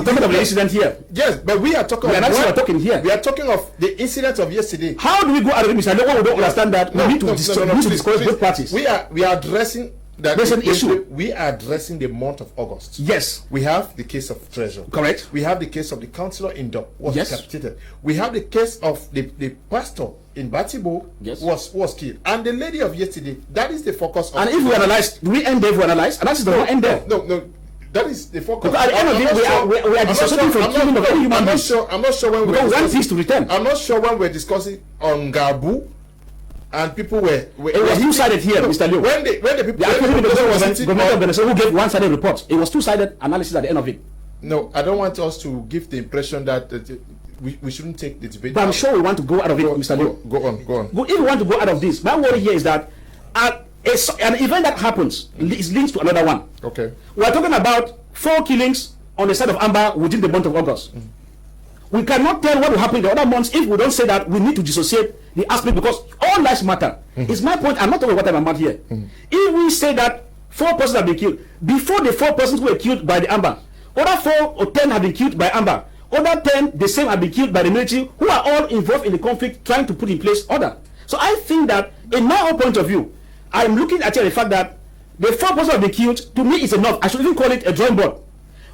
talking about the incident here. Yes, but we are talking. We are talking here. We are talking of the incident of yesterday. How do we go out of this? I don't understand that. We need to discourage both parties. We are addressing There's an issue. We are addressing the month of August. Yes. We have the case of Treasure. Correct. We have the case of the councillor in Dop was Yes. decapitated. We have the case of the pastor in Batibo Yes. was killed. And the lady of yesterday, that is the focus of... And if we analyze, do we end there if we analyze? Analysis does not end there. No. That is the focus. Because at the end of it, we are dissociating from killing of any human being. I'm not sure when we Because we want peace to return. I'm not sure when we're discussing on Gabu and people were It was two-sided here, Mr. Liu. When the people The government organization who gave one-sided report. It was two-sided analysis at the end of it. No, I don't want us to give the impression that we shouldn't take the debate. But I'm sure we want to go out of it, Mr. Liu. Go on. But if we want to go out of this, my worry here is that an event that happens is linked to another one. Okay. We are talking about 4 killings on the side of Amba within the month of August. We cannot tell what will happen in the other months if we don't say that we need to dissociate the aspect, because all lives matter. It's my point. I'm not talking about what I'm about here. If we say that 4 persons have been killed, before the 4 persons who were killed by the Amba, other 4 or 10 have been killed by Amba, other 10 the same have been killed by the military, who are all involved in the conflict trying to put in place order. So I think that in my own point of view, I'm looking at the fact that the 4 persons have been killed, to me is enough. I should even call it a drawing board,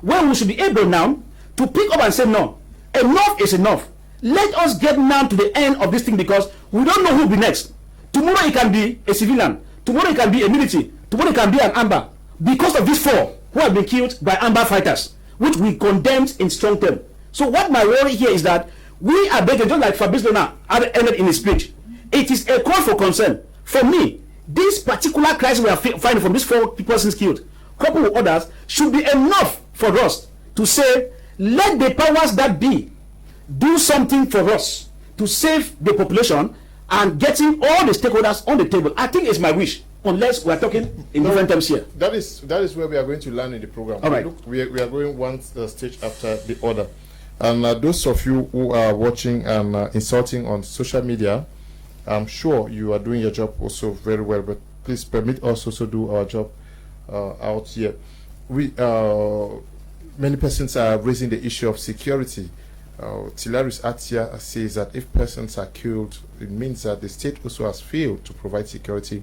where we should be able now to pick up and say, no, enough is enough. Let us get now to the end of this thing, because we don't know who will be next. Tomorrow it can be a civilian, tomorrow it can be a military, tomorrow it can be an Amba, because of these 4 who have been killed by Amba fighters, which we condemned in strong terms. So what my worry here is that we are begging, just like Fabrice Lona ended in his speech, it is a call for concern. For me, this particular crisis we are finding from these 4 persons killed, coupled with others, should be enough for us to say, let the powers that be do something for us to save the population and getting all the stakeholders on the table. I think it's my wish, unless we are talking in different terms here. That is where we are going to land in the program. All right. Look, we are going one stage after the other. And those of you who are watching and insulting on social media, I'm sure you are doing your job also very well, but please permit us also do our job out here. Many persons are raising the issue of security. Tilaris Atia says that if persons are killed, it means that the state also has failed to provide security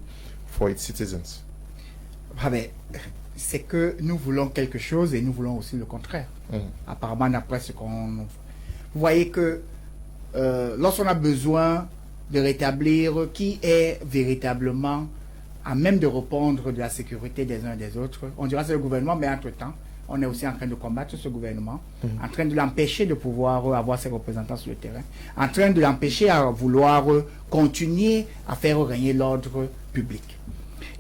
for its citizens. C'est que nous voulons quelque chose et nous voulons aussi le contraire. Apparemment, d'après ce qu'on... Vous voyez que lorsqu'on a besoin de rétablir qui est véritablement à même de répondre de la sécurité des uns et des autres, on dira c'est le gouvernement, mais entre-temps, on est aussi en train de combattre ce gouvernement, en train de l'empêcher de pouvoir avoir ses représentants sur le terrain, en train de l'empêcher à vouloir continuer à faire régner l'ordre public.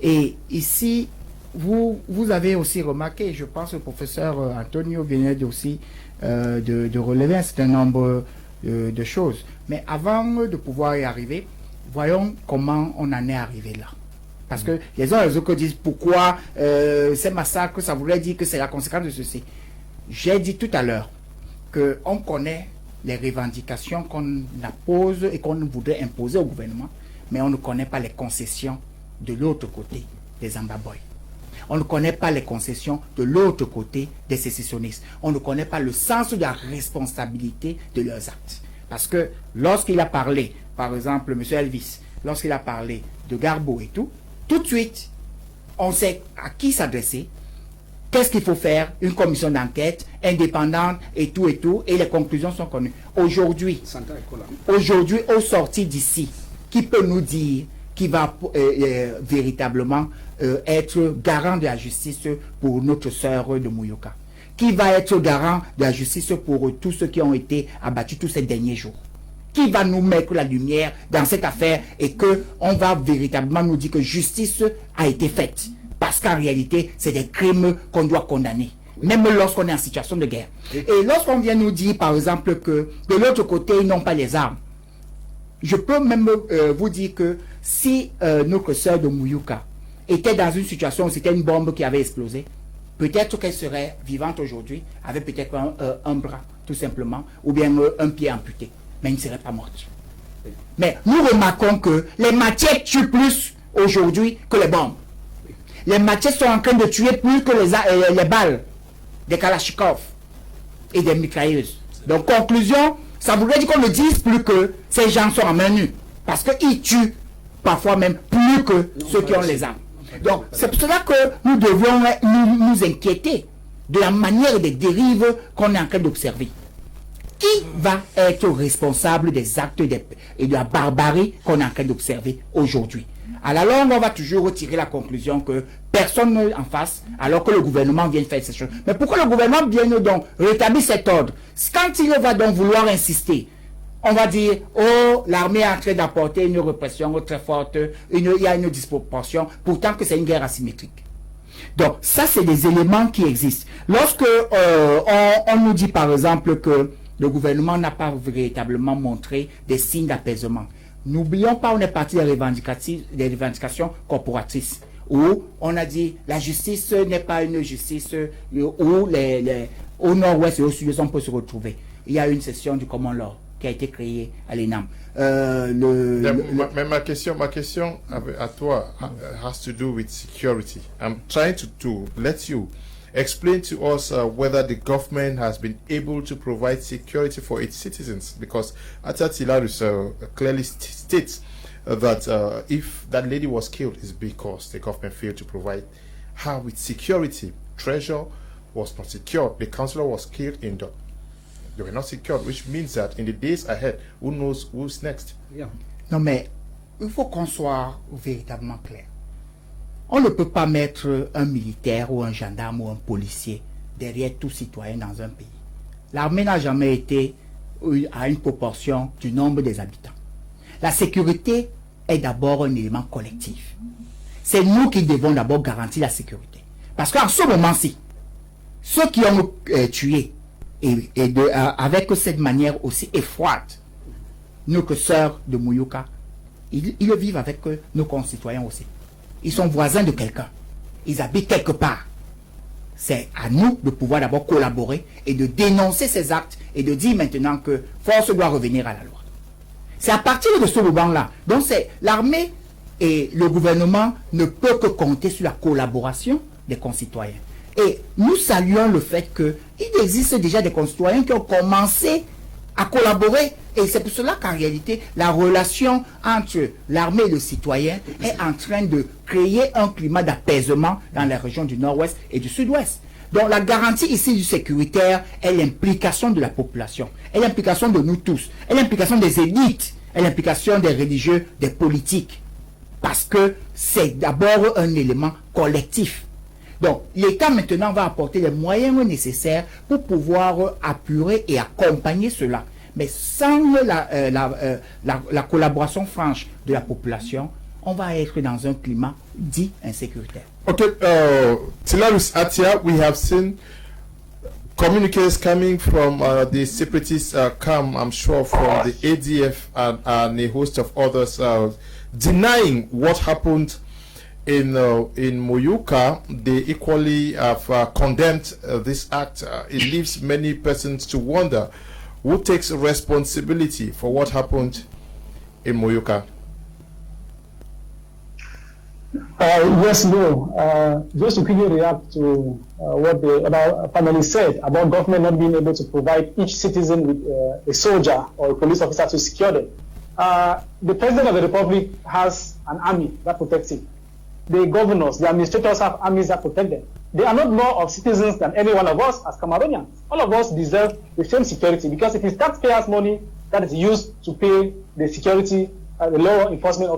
Et ici, vous avez aussi remarqué, je pense que le professeur Antonio venait aussi de relever un certain nombre de choses. Mais avant de pouvoir y arriver, voyons comment on en est arrivé là. Parce que les uns et les autres disent pourquoi ces massacres, ça voudrait dire que c'est la conséquence de ceci. J'ai dit tout à l'heure qu'on connaît les revendications qu'on appose et qu'on voudrait imposer au gouvernement, mais on ne connaît pas les concessions de l'autre côté des Ambaboy. On ne connaît pas les concessions de l'autre côté des sécessionnistes. On ne connaît pas le sens de la responsabilité de leurs actes. Parce que lorsqu'il a parlé, par exemple, M. Elvis, lorsqu'il a parlé de Garbo et tout de suite, on sait à qui s'adresser, qu'est-ce qu'il faut faire, une commission d'enquête indépendante et tout, et les conclusions sont connues. Aujourd'hui, au sorti d'ici, qui peut nous dire qui va véritablement être garant de la justice pour notre sœur de Muyuka? Qui va être garant de la justice pour tous ceux qui ont été abattus tous ces derniers jours? Qui va nous mettre la lumière dans cette affaire et que on va véritablement nous dire que justice a été faite? Parce qu'en réalité, c'est des crimes qu'on doit condamner, même lorsqu'on est en situation de guerre. Et lorsqu'on vient nous dire, par exemple, que de l'autre côté, ils n'ont pas les armes, je peux même vous dire que si notre sœur de Muyuka était dans une situation où c'était une bombe qui avait explosé, peut-être qu'elle serait vivante aujourd'hui, avec peut-être un bras, tout simplement, ou bien un pied amputé, mais elle ne serait pas morte. Mais nous remarquons que les machettes tuent plus aujourd'hui que les bombes. Les machettes sont en train de tuer plus que les balles des Kalachnikov et des mitrailleuses. Donc, conclusion, ça voudrait dire qu'on ne dise plus que ces gens sont en main nue, parce qu'ils tuent parfois même plus que ceux qui ont les armes. Donc, c'est pour cela que nous devions nous inquiéter de la manière des dérives qu'on est en train d'observer. Qui va être responsable des actes et de la barbarie qu'on est en train d'observer aujourd'hui? À la longue, on va toujours retirer la conclusion que personne n'est en face, alors que le gouvernement vient faire ces choses. Mais pourquoi le gouvernement vient donc rétablir cet ordre? Quand il va donc vouloir insister, on va dire, oh, l'armée est en train d'apporter une répression très forte, il y a une disproportion, pourtant que c'est une guerre asymétrique. Donc, ça, c'est des éléments qui existent. Lorsque on nous dit, par exemple, que le gouvernement n'a pas véritablement montré des signes d'apaisement, n'oublions pas, on est parti des revendications corporatrices, où on a dit, la justice n'est pas une justice où au nord-ouest et au sud-ouest, on peut se retrouver. Il y a une session du common law qui a été créée à l'ENAM. Mais ma question à toi has to do with security. I'm trying to let you explain to us whether the government has been able to provide security for its citizens, because Atatilarus clearly states that if that lady was killed, it's because the government failed to provide her with security. Treasure was not secured. The councillor was killed in the... They were not secured, which means that in the days ahead, who knows who's next? Yeah. Non, mais il faut qu'on soit véritablement clair. On ne peut pas mettre un militaire ou un gendarme ou un policier derrière tout citoyen dans un pays. L'armée n'a jamais été à une proportion du nombre des habitants. La sécurité est d'abord un élément collectif. C'est nous qui devons d'abord garantir la sécurité. Parce qu'en ce moment-ci, ceux qui ont tué, avec cette manière aussi effroide, nos sœurs de Mouyouka, ils vivent avec nos concitoyens aussi. Ils sont voisins de quelqu'un. Ils habitent quelque part. C'est à nous de pouvoir d'abord collaborer et de dénoncer ces actes et de dire maintenant que force doit revenir à la loi. C'est à partir de ce moment-là. Donc l'armée et le gouvernement ne peuvent que compter sur la collaboration des concitoyens. Et nous saluons le fait qu'il existe déjà des concitoyens qui ont commencé à collaborer. Et c'est pour cela qu'en réalité, la relation entre l'armée et le citoyen est en train de créer un climat d'apaisement dans les régions du nord-ouest et du sud-ouest. Donc la garantie ici du sécuritaire est l'implication de la population, est l'implication de nous tous, est l'implication des élites, est l'implication des religieux, des politiques. Parce que c'est d'abord un élément collectif. Donc, l'État maintenant va apporter les moyens nécessaires pour pouvoir apurer et accompagner cela. Mais sans la collaboration franche de la population, on va être dans un climat dit insécuritaire. Okay, Tilarus Atia, we have seen communiques coming from the separatist camp, I'm sure from the ADF and a host of others denying what happened in Moyuka. They equally have condemned this act. It leaves many persons to wonder who takes responsibility for what happened in Moyuka. Yes, no. Just to quickly react to what the other panelists said about government not being able to provide each citizen with a soldier or a police officer to secure them. The President of the Republic has an army that protects him. The governors, the administrators have armies that protect them. They are not more of citizens than any one of us as Cameroonians. All of us deserve the same security because it is taxpayers' money that is used to pay the security, the law enforcement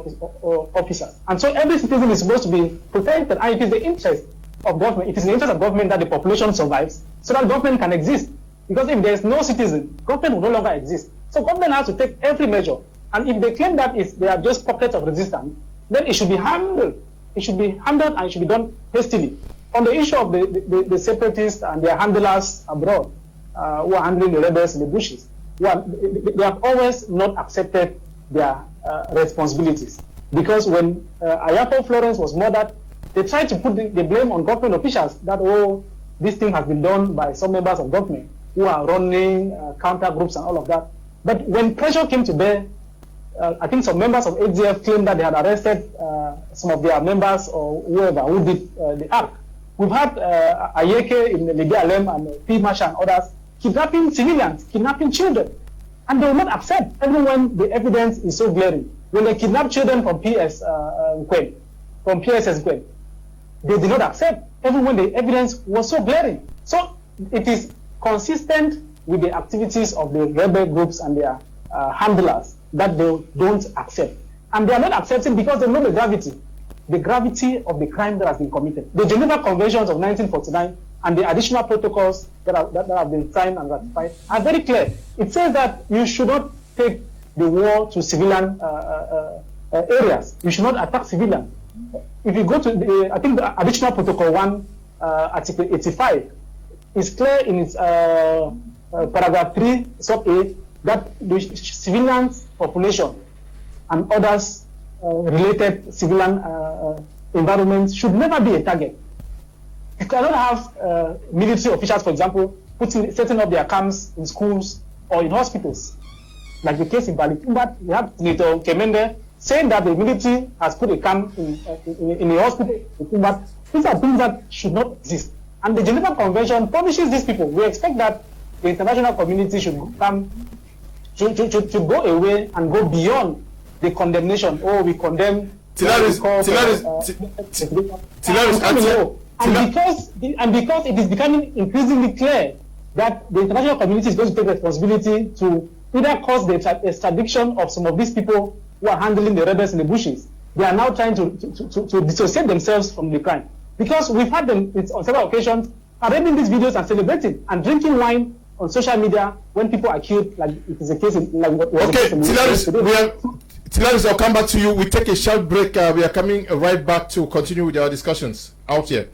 officers. And so every citizen is supposed to be protected, and it is the interest of government, it is the interest of government that the population survives so that government can exist. Because if there is no citizen, government will no longer exist. So government has to take every measure. And if they claim that they are just pockets of resistance, then it should be handled. It should be handled and it should be done hastily. On the issue of the separatists and their handlers abroad, who are handling the rebels in the bushes, they have always not accepted their responsibilities. Because when Ayapo Florence was murdered, they tried to put the blame on government officials that, oh, this thing has been done by some members of government who are running counter groups and all of that. But when pressure came to bear, I think some members of ADF claimed that they had arrested some of their members or whoever who did the act. We've had Ayeke in Libya Alem and P. Masha and others kidnapping civilians, kidnapping children. And they will not accept, even when the evidence is so glaring. When they kidnap children from PSS Gwen, they did not accept, even when the evidence was so glaring. So it is consistent with the activities of the rebel groups and their handlers that they don't accept. And they are not accepting because they know the gravity of the crime that has been committed. The Geneva Conventions of 1949 and the additional protocols that have been signed and ratified are very clear. It says that you should not take the war to civilian areas. You should not attack civilians. If you go to I think the additional protocol 1, article 85, is clear in its paragraph 3, sub 8, that the civilian population and others related civilian environments should never be a target. You cannot have military officials, for example, setting up their camps in schools or in hospitals. Like the case in Balikumbat, we have Senator Kmer saying that the military has put a camp in a hospital in Kumbat. These are things that should not exist. And the Geneva Convention punishes these people. We expect that the international community should come to go away and go beyond the condemnation. Oh, we condemn. And because it is becoming increasingly clear that the international community is going to take responsibility to either cause the extradition of some of these people who are handling the rebels in the bushes. They are now trying to dissociate themselves from the crime. Because we've had them on several occasions parading these videos and celebrating and drinking wine on social media when people are killed, like it is a case in like what was okay, Tilaris, I'll come back to you. We take a short break. We are coming right back to continue with our discussions out here.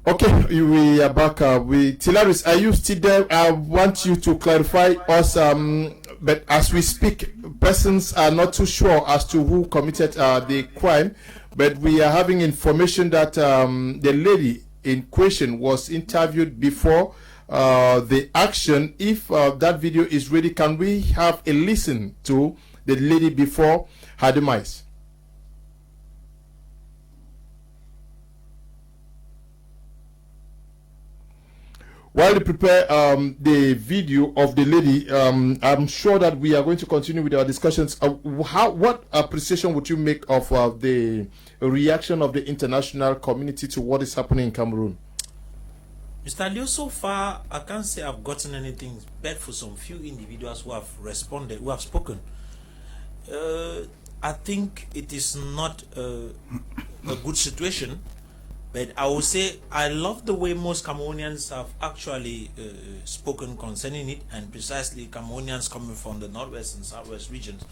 Okay, we are back with Tilaris. Are you still there? I want you to clarify us. But as we speak, persons are not too sure as to who committed the crime. But we are having information that the lady in question was interviewed before the action. If that video is ready, can we have a listen to the lady before her demise? While they prepare the video of the lady, I'm sure that we are going to continue with our discussions. What appreciation would you make of the reaction of the international community to what is happening in Cameroon? Mr. Leo, so far, I can't say I've gotten anything bad for some few individuals who have responded, who have spoken. I think it is not a good situation. But I will say I love the way most Cameroonians have actually spoken concerning it, and precisely Cameroonians coming from the northwest and southwest regions,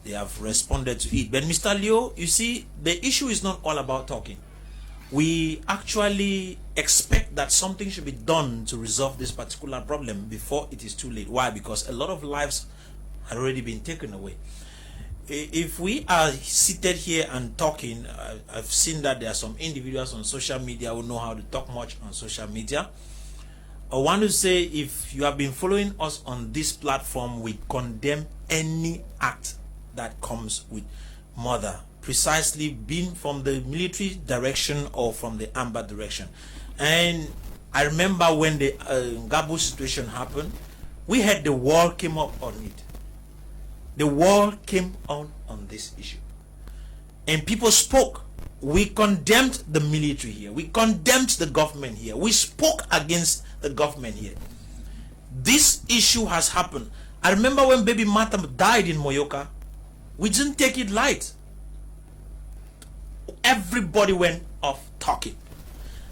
they have responded to it. But Mr. Leo, you see, the issue is not all about talking. We actually expect that something should be done to resolve this particular problem before it is too late. Why? Because a lot of lives had already been taken away. If we are seated here and talking, I've seen that there are some individuals on social media who know how to talk much on social media. I want to say, if you have been following us on this platform, we condemn any act that comes with murder, precisely being from the military direction or from the amber direction. And I remember when the Gabo situation happened, we had the war came up on it. The war came on this issue. And people spoke. We condemned the military here. We condemned the government here. We spoke against the government here. This issue has happened. I remember when baby Martha died in Moyoka. We didn't take it light. Everybody went off talking.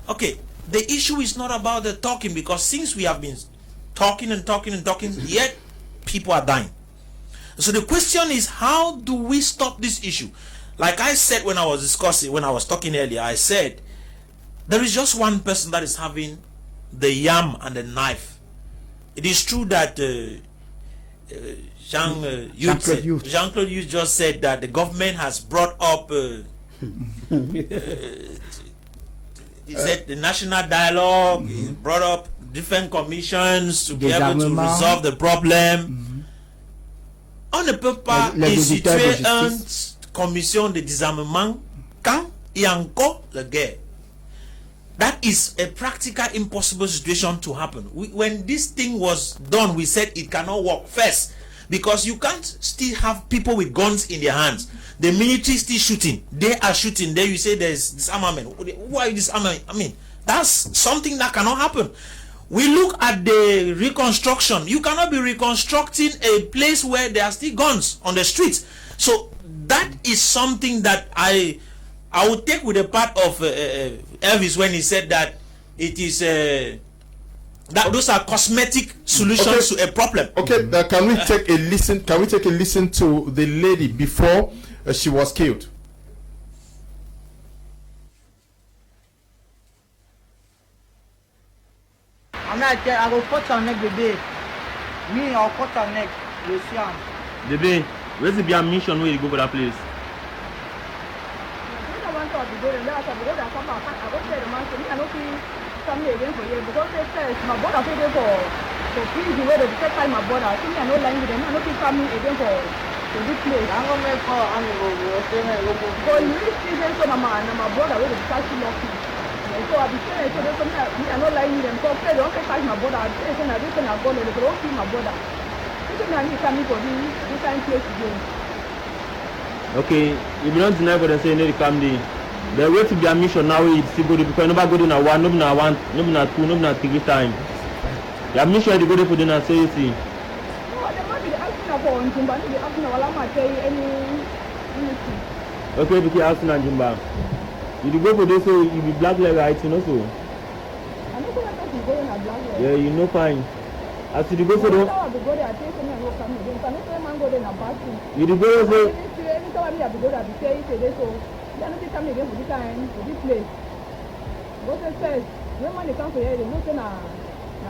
Okay, the issue is not about the talking, because since we have been talking and talking and talking, yet people are dying. So the question is, how do we stop this issue? Like I said when I was talking earlier, I said there is just one person that is having the yam and the knife. It is true that Jean-Claude Youth just said that the government has brought up he said the national dialogue, brought up different commissions to be able to resolve the problem. On ne peut pas instituer une commission de désarmement quand il y a encore la guerre. That is a practical impossible situation to happen. When this thing was done, we said it cannot work first, because you can't still have people with guns in their hands. The military still shooting. They are shooting. There you say there's disarmament. Who are you disarming? I mean, that's something that cannot happen. We look at the reconstruction. You cannot be reconstructing a place where there are still guns on the streets. So that is something that I would take with the part of Elvis when he said that it is that those are cosmetic solutions to a problem. Okay, can we take a listen? Can we take a listen to the lady before she was killed? I'm not there. I will cut her neck, baby. Me, I'll cut her neck. You see, baby, where's the be mission where you go for that place? I want to go there. I go there. I go tell the man to me. I know he come here again for you because they say my brother pay them for please the way they take time my brother. I think I know lying with them. I know he come here again for this place. I'm gonna make for for you see them so my brother will start to lock you. So I be saying so they me I know lying with them. So okay, don't take time my brother. I say na this na go there. They don't see my brother. This is me coming for this time place again. Okay, if you don't deny what they say, you need to come there. The way to be a mission now is to go there because nobody go there now one, nobody now two, nobody now three times. Your mission is to go there for them and say you see. Okay, because asking and Jimba. You go for this so you be black leg right, you know so. Yeah, you know fine. As you go for the you go for I have to go there to say so. They are not coming again for this time for this place. What they say, when money come for here, they look na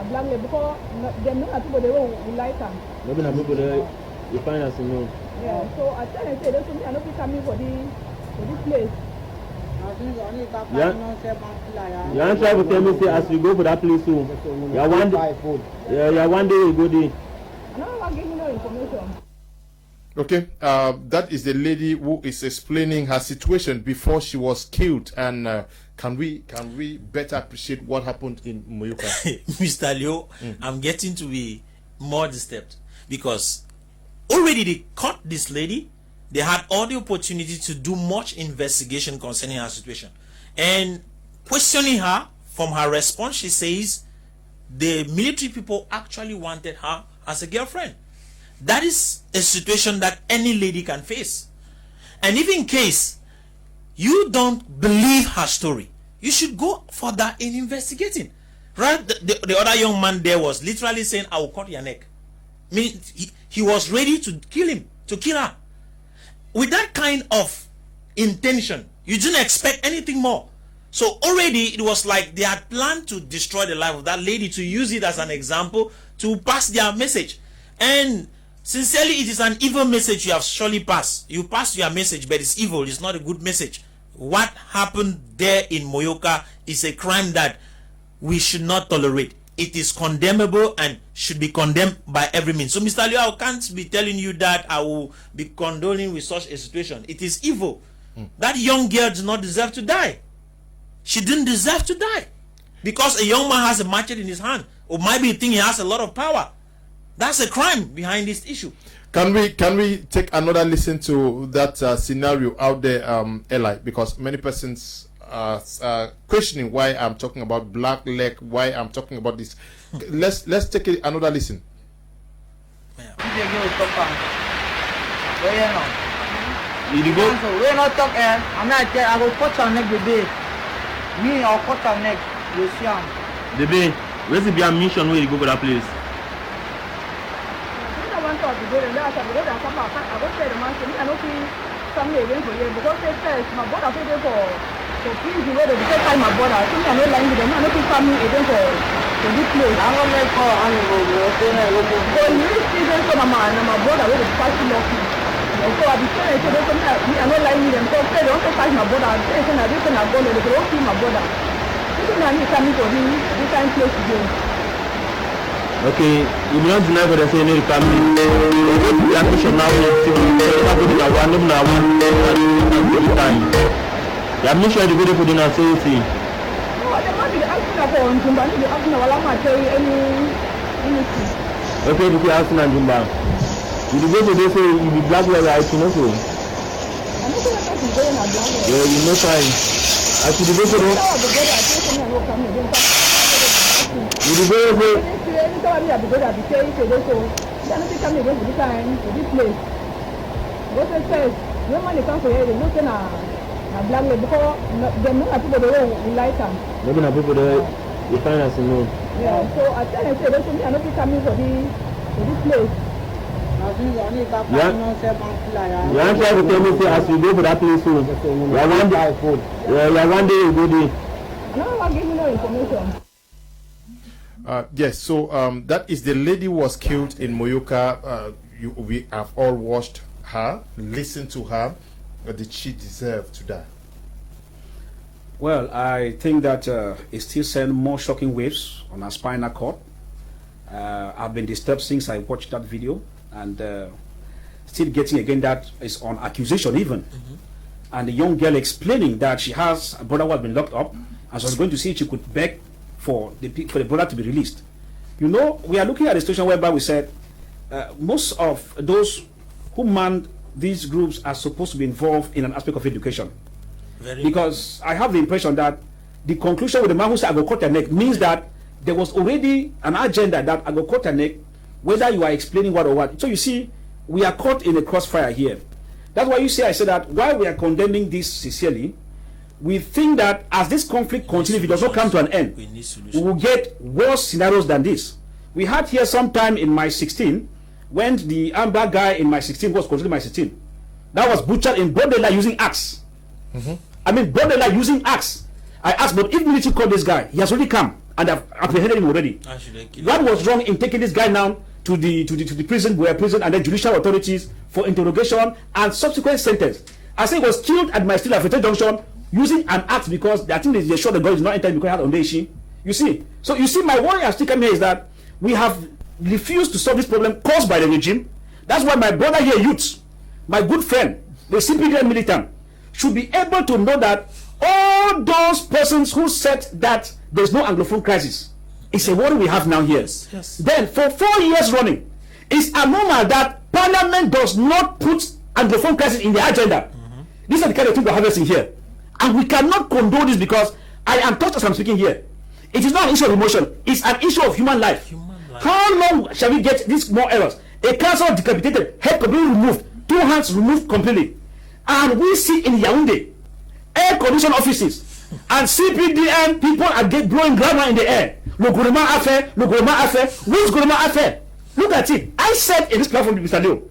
black label because them not people they will like them. Maybe na people they you find us know. Yeah, so I tell them say they are not coming for this place. You want to try to tell me say as you go for that place soon. You one day you go there. I don't want to give you no information. Okay, that is the lady who is explaining her situation before she was killed, and can we better appreciate what happened in Moyoka? Mr. Leo, I'm getting to be more disturbed because already they caught this lady. They had all the opportunity to do much investigation concerning her situation, and questioning her, from her response, she says the military people actually wanted her as a girlfriend. That is a situation that any lady can face. And if in case you don't believe her story, you should go further in investigating. Right? The other young man there was literally saying, I will cut your neck. I mean, he was ready to kill him, to kill her. With that kind of intention, you didn't expect anything more. So already it was like they had planned to destroy the life of that lady, to use it as an example to pass their message. And sincerely, it is an evil message you have surely passed. You passed your message, but it's evil. It's not a good message. What happened there in Moyoka is a crime that we should not tolerate. It is condemnable and should be condemned by every means. So, Mr. Liu, I can't be telling you that I will be condoning with such a situation. It is evil. That young girl does not deserve to die. She didn't deserve to die. Because a young man has a machete in his hand, or maybe think he has a lot of power. That's a crime behind this issue. Can we take another listen to that scenario out there, Eli? Because many persons are questioning why I'm talking about black leg, why I'm talking about this. Let's take another listen. You go. So we not talk. I'm not. I go cut your neck, baby. Me, I'll cut your neck. You see him. Baby, where's the mission where you go for that place? I want to go there. I go there. I go say the man. I know he come here again for you because they say my brother say they for please the way they take time my brother. So I know like them. I know he come here again for this place. I'm gonna make call and go. So you see them so my brother will be quite lucky. So I be saying so they come here. I know like them. So they don't take time my brother. They say I don't go there. They don't see my brother. This is not me coming for him. This kind place again. Okay, you don't deny what they say in the family. The mission now is the mission is good for the Nazi. Okay, because asking and Jumba. You go to this, you be black like I know so. Yeah, you know fine. I should go to you go Anytime I because I be saying so they don't come again this time to this place. What they say, no money come for here, they look na black label because them not people they like them. Maybe na people they you find us no. Yeah, so I tell them say they say I not be coming for this place. Yeah. You want to tell me say as you go for that place so you are one day you go there. I don't want to give you no information. Yes, so that is the lady who was killed in Moyoka. We have all watched her, listened to her. Did she deserve to die? Well, I think that it still sends more shocking waves on our spinal cord. I've been disturbed since I watched that video, and still getting again that is on accusation even. And the young girl explaining that she has a brother who has been locked up, and she was going to see if she could beg for the brother to be released. You know, we are looking at a situation whereby we said most of those who manned these groups are supposed to be involved in an aspect of education. Because I have the impression that the conclusion with the man who said I go cut your neck means that there was already an agenda that I go cut your neck, whether you are explaining what or what. So you see, we are caught in a crossfire here. That's why you see I said that while we are condemning this sincerely, we think that as this conflict continues, if it does not come to an end, we will get worse scenarios than this. We had here sometime in my 16, when the Amber guy in my 16 was controlling my 16. That was butchered in broad daylight using axe. I mean, broad daylight using axe. I asked, but if military called this guy, he has already come and have apprehended him already. What was wrong in taking this guy now to the prison, and then judicial authorities for interrogation and subsequent sentence? I say he was killed at my still affected junction using an axe because I think they sure the God is not entering because he had on the issue. You see, so you see, my worry as still coming here is that we have refused to solve this problem caused by the regime. That's why my brother here, youths, my good friend, the CPDM militant, should be able to know that all those persons who said that there's no Anglophone crisis is a worry we have now here. Then for 4 years running, it's abnormal that Parliament does not put Anglophone crisis in the agenda. These are the kind of things we're harvesting here. And we cannot condone this because I am touched as I'm speaking here. It is not an issue of emotion, it's an issue of human life. How long shall we get these more errors? A council decapitated, head completely removed, 2 hands removed completely. And we see in Yaoundé, air conditioned offices, and CPDM people are blowing grammar in the air. Le gouvernement a fait, which gouvernement a fait? Look at it. I said in this platform, Mr. Leo,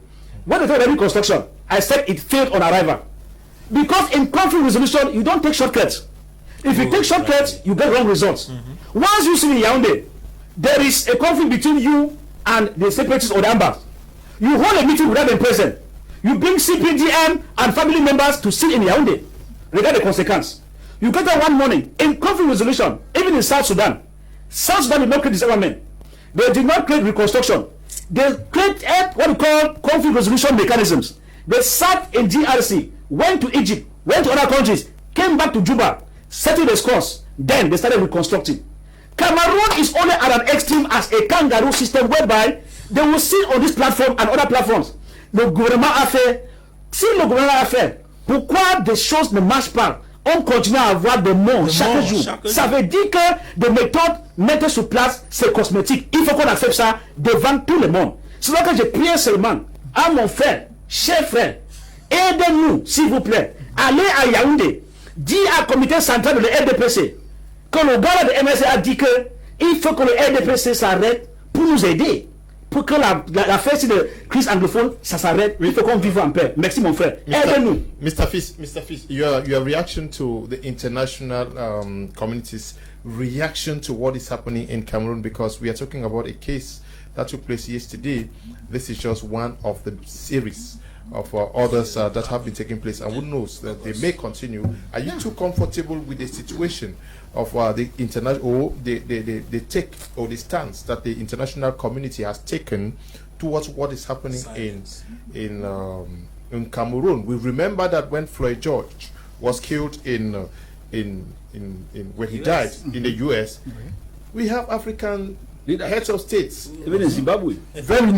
when they talk about reconstruction, I said it failed on arrival. Because in conflict resolution, you don't take shortcuts. If you take shortcuts, you get wrong results. Once you see in Yaoundé, there is a conflict between you and the separatists or the Ambas. You hold a meeting without them present. You bring CPDM and family members to sit in Yaoundé. Regard the consequence. You get there one morning in conflict resolution, even in South Sudan. South Sudan did not create disarmament. They did not create reconstruction. They created what we call conflict resolution mechanisms. They sat in DRC, went to Egypt, went to other countries, came back to Juba, settled the scores. Then they started reconstructing. Cameroon is only at an extreme as a kangaroo system whereby they will sit on this platform and other platforms. Le gouvernement a fait. Si le gouvernement a fait, pourquoi des choses ne marchent pas? On continue à avoir des morts chaque jour. Ça veut dire que des méthodes mettées sur place, c'est cosmétique. Il faut qu'on accepte ça devant tout le monde. C'est donc que j'ai prié seulement à mon frère, cher frère, Aidez-nous, s'il vous plaît. Allez à Yaoundé. Dis à comité central de l'RDPC que le gars de MSC a dit que il faut que le RDPC s'arrête pour nous aider. Pour que la fête de crise anglophone, ça s'arrête. Il faut qu'on vive en paix. Merci mon frère. Aidez-nous. Mr. Fils, your reaction to the international community's reaction to what is happening in Cameroon, because we are talking about a case that took place yesterday. This is just one of the series of others that have been taking place, and who knows that they may continue. Are you too comfortable with the situation of the international, or the take or the stance that the international community has taken towards what is happening in Cameroon? We remember that when Floyd George was killed in when he died in the US, we have African heads of states, even in Zimbabwe, very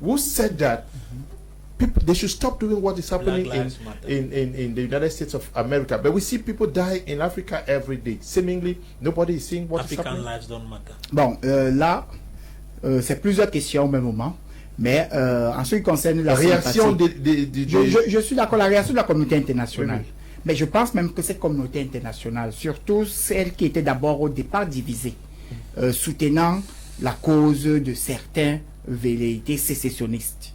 who said that people, they should stop doing what is happening in the United States of America. But we see people die in Africa every day. Seemingly, nobody is seeing what is happening. African lives don't matter. Bon, là, c'est plusieurs questions au même moment. Mais en ce qui concerne la réaction je suis d'accord, la réaction de la communauté internationale. Oui. Mais je pense même que cette communauté internationale, surtout celle qui était d'abord au départ divisée, soutenant la cause de certains velléités sécessionnistes,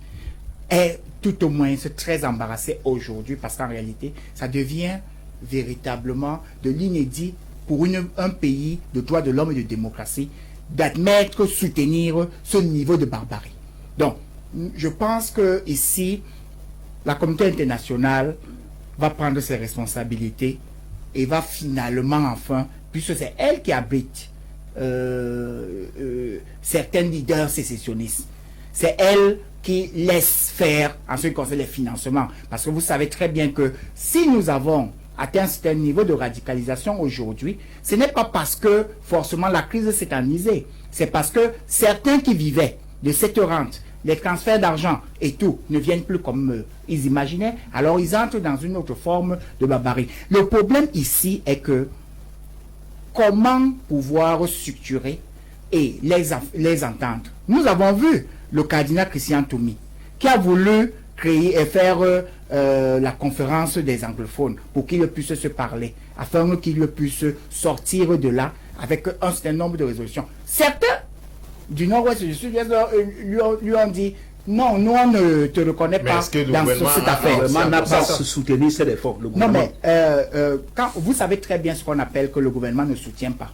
est tout au moins très embarrassée aujourd'hui, parce qu'en réalité, ça devient véritablement de l'inédit pour un pays de droits de l'homme et de démocratie d'admettre, soutenir ce niveau de barbarie. Donc, je pense que ici, la communauté internationale va prendre ses responsabilités et va finalement, enfin, puisque c'est elle qui abrite certains leaders sécessionnistes, c'est elle qui laisse faire en ce qui concerne les financements. Parce que vous savez très bien que si nous avons atteint un certain niveau de radicalisation aujourd'hui, ce n'est pas parce que forcément la crise s'est enlisée, c'est parce que certains qui vivaient de cette rente, les transferts d'argent et tout, ne viennent plus comme ils imaginaient, alors ils entrent dans une autre forme de barbarie. Le problème ici est que comment pouvoir structurer et les entendre. Nous avons vu le cardinal Christian Toumi qui a voulu créer et faire la conférence des anglophones pour qu'ils puissent se parler, afin qu'ils puissent sortir de là avec un certain nombre de résolutions. Certains du nord-ouest et du sud-ouest lui ont dit non, nous on ne te reconnaît pas dans cette affaire. Le gouvernement n'a pas soutenu cet effort. Non, mais quand vous savez très bien ce qu'on appelle que le gouvernement ne soutient pas.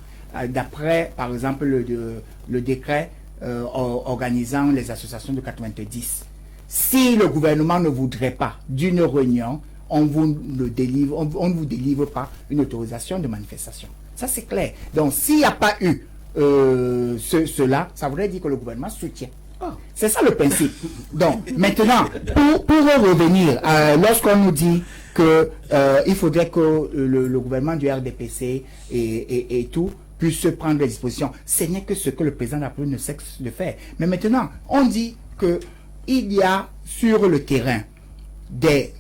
D'après, par exemple, le décret organisant les associations de 90. Si le gouvernement ne voudrait pas d'une réunion, on ne vous délivre pas une autorisation de manifestation. Ça, c'est clair. Donc, s'il n'y a pas eu cela, ça voudrait dire que le gouvernement soutient. C'est ça le principe. Donc, maintenant, pour revenir, lorsqu'on nous dit que il faudrait que le gouvernement du RDPC et tout puisse prendre des dispositions, ce n'est que ce que le président de la République ne cesse de faire. Mais maintenant, on dit que il y a sur le terrain des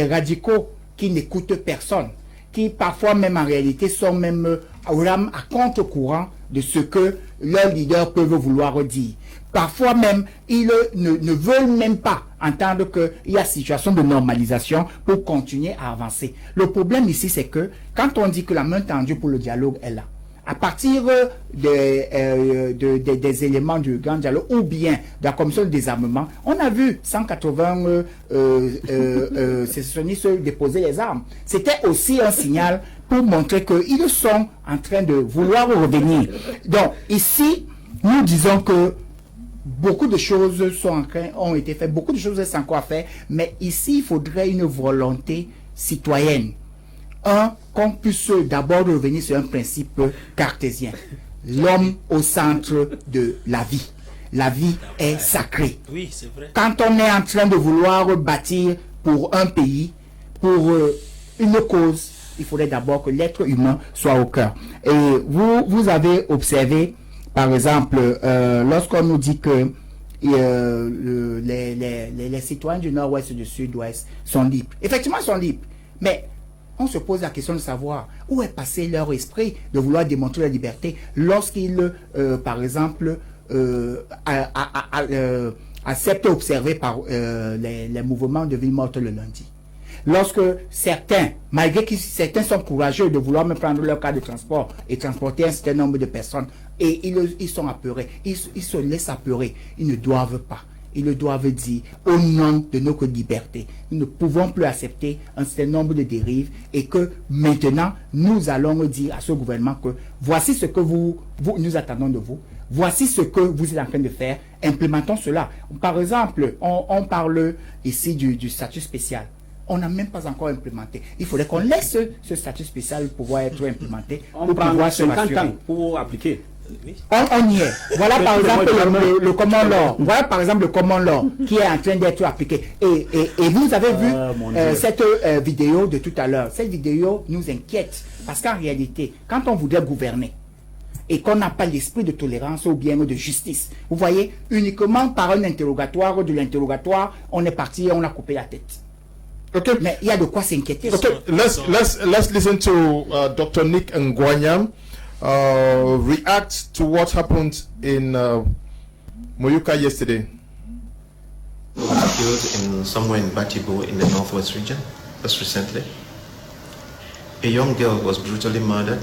radicaux qui n'écoutent personne, qui parfois même en réalité sont même à contre-courant de ce que leurs leaders peuvent vouloir dire. Parfois même, ils ne veulent même pas entendre qu'il y a situation de normalisation pour continuer à avancer. Le problème ici, c'est que quand on dit que la main tendue pour le dialogue est là, à partir des éléments du grand dialogue ou bien de la commission de désarmement, on a vu 180 sécessionnistes déposer les armes. C'était aussi un signal pour montrer qu'ils sont en train de vouloir revenir. Donc ici, nous disons que beaucoup de choses ont été faites, beaucoup de choses restent encore à faire, mais ici, il faudrait une volonté citoyenne. Qu'on puisse d'abord revenir sur un principe cartésien. L'homme au centre de la vie. La vie est sacrée. Oui, c'est vrai. Quand on est en train de vouloir bâtir pour un pays, pour une cause, il faudrait d'abord que l'être humain soit au cœur. Et vous avez observé, par exemple, lorsqu'on nous dit que les citoyens du nord-ouest et du sud-ouest sont libres. Effectivement, ils sont libres. Mais on se pose la question de savoir où est passé leur esprit de vouloir démontrer la liberté lorsqu'ils, par exemple, accepté observé par les mouvements de ville morte le lundi. Lorsque certains, malgré que certains sont courageux de vouloir me prendre leur cas de transport et transporter un certain nombre de personnes, et ils sont apeurés, ils se laissent apeurer, ils ne doivent pas. Ils le doivent dire au nom de notre liberté. Nous ne pouvons plus accepter un certain nombre de dérives et que maintenant, nous allons dire à ce gouvernement que voici ce que nous attendons de vous. Voici ce que vous êtes en train de faire. Implémentons cela. Par exemple, on parle ici du statut spécial. On n'a même pas encore implémenté. Il faudrait qu'on laisse ce statut spécial pouvoir être implémenté. On prend 50 ans pour appliquer. On y est. Voilà par exemple le common law. Voilà par exemple le common law qui est en train d'être appliqué. Et vous avez vu cette vidéo de tout à l'heure. Cette vidéo nous inquiète parce qu'en réalité, quand on voudrait gouverner et qu'on n'a pas l'esprit de tolérance ou bien de justice, vous voyez, uniquement par un interrogatoire ou de l'interrogatoire, on est parti et on a coupé la tête. Okay. Mais il y a de quoi s'inquiéter. Okay, let's listen to Dr. Nick Ngwanyam. React to what happened in Moyuka yesterday. Was killed in somewhere in Batibo in the northwest region just recently. A young girl was brutally murdered.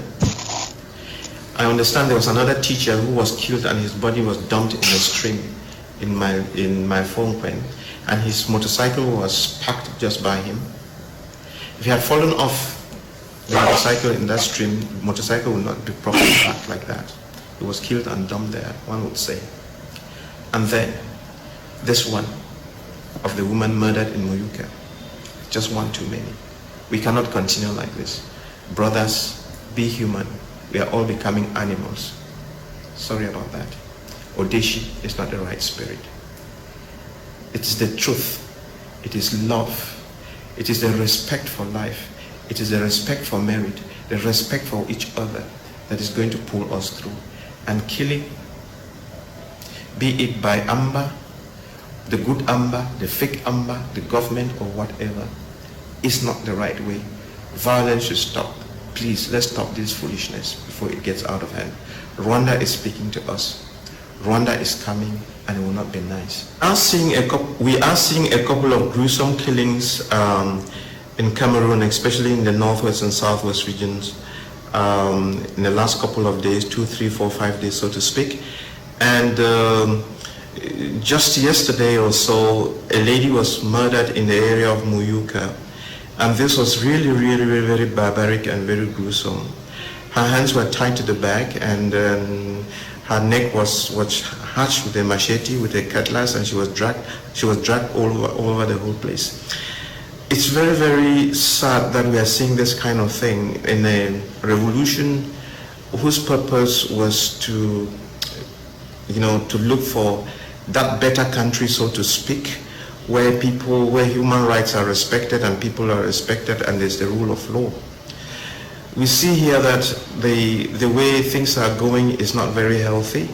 I understand there was another teacher who was killed and his body was dumped in a stream in my phone pen, and his motorcycle was parked just by him. If he had fallen off the motorcycle in that stream, motorcycle would not be properly parked like that. He was killed and dumped there, one would say. And then, this one of the woman murdered in Moyuka, just one too many. We cannot continue like this. Brothers, be human. We are all becoming animals. Sorry about that. Odeshi is not the right spirit. It is the truth. It is love. It is the respect for life. It is the respect for merit, the respect for each other that is going to pull us through. And killing, be it by Amba, the good Amba, the fake Amba, the government or whatever, is not the right way. Violence should stop. Please, let's stop this foolishness before it gets out of hand. Rwanda is speaking to us. Rwanda is coming and it will not be nice. We are seeing a couple of gruesome killings in Cameroon, especially in the northwest and southwest regions, in the last couple of days, 2, 3, 4, 5 days, so to speak. And just yesterday or so, a lady was murdered in the area of Muyuka. And this was really, really, really very barbaric and very gruesome. Her hands were tied to the back, and her neck was hatched with a machete, with a cutlass, and she was dragged all over the whole place. It's very, very sad that we are seeing this kind of thing in a revolution whose purpose was to look for that better country, so to speak, where human rights are respected and people are respected and there's the rule of law. We see here that the way things are going is not very healthy.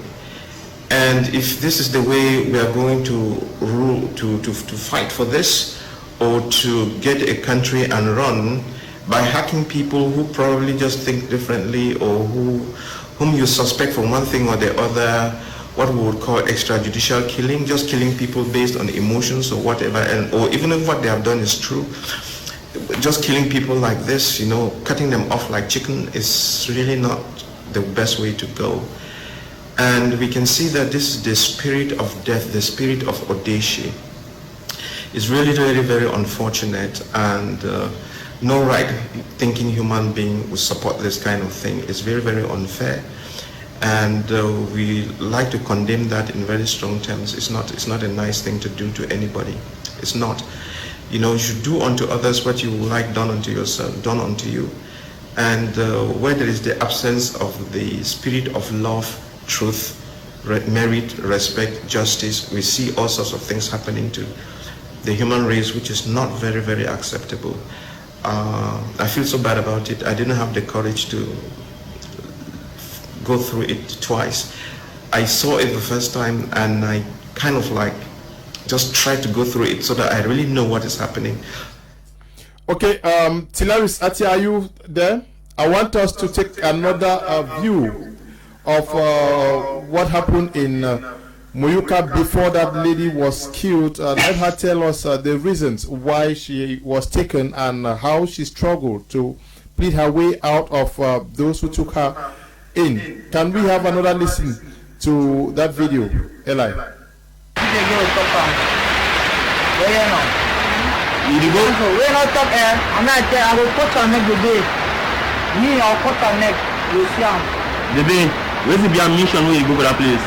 And if this is the way we are going to rule, to fight for this, or to get a country and run by hacking people who probably just think differently, or whom you suspect for one thing or the other, what we would call extrajudicial killing, just killing people based on emotions or whatever, or even if what they have done is true, just killing people like this, cutting them off like chicken is really not the best way to go. And we can see that this is the spirit of death, the spirit of Odeshi. It's really, really very unfortunate, and no right-thinking human being would support this kind of thing. It's very, very unfair, and we like to condemn that in very strong terms. It's not a nice thing to do to anybody. It's not. You should do unto others what you would like done unto yourself, done unto you. And where there is the absence of the spirit of love, truth, merit, respect, justice, we see all sorts of things happening to the human race, which is not very, very acceptable. I feel so bad about it. I didn't have the courage to go through it twice. I saw it the first time and I kind of just tried to go through it so that I really know what is happening. Okay, Tilaris Ati, are you there? I want us to take another view of what happened in Muyuka, before that lady was killed, let her tell us the reasons why she was taken and how she struggled to plead her way out of those who took her in. Can we have another listen to that video, Eli? Where's the mission where you go for that place?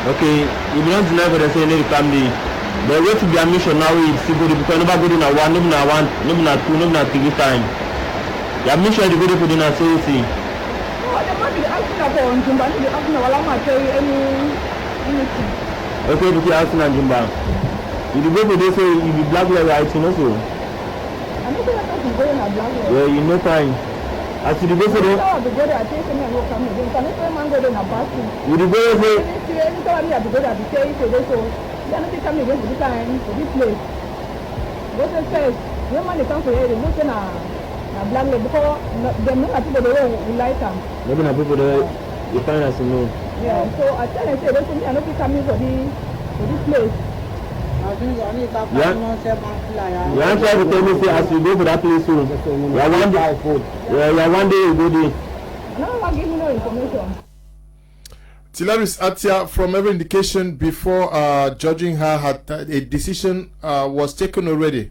Okay, you don't deny for the same family. The way to be a mission now is to go because nobody go in a one, nobody two, nobody three time. Your mission is to go for the necessity. Okay, because asking and Jumba. You go for this, you be black like writing also. Yeah, you know time. As you go for the you go You answer to tell me say as you go for that place soon. One day you go there. No, I'll give you no information. Tilaris Atia, from every indication before judging her, had a decision was taken already.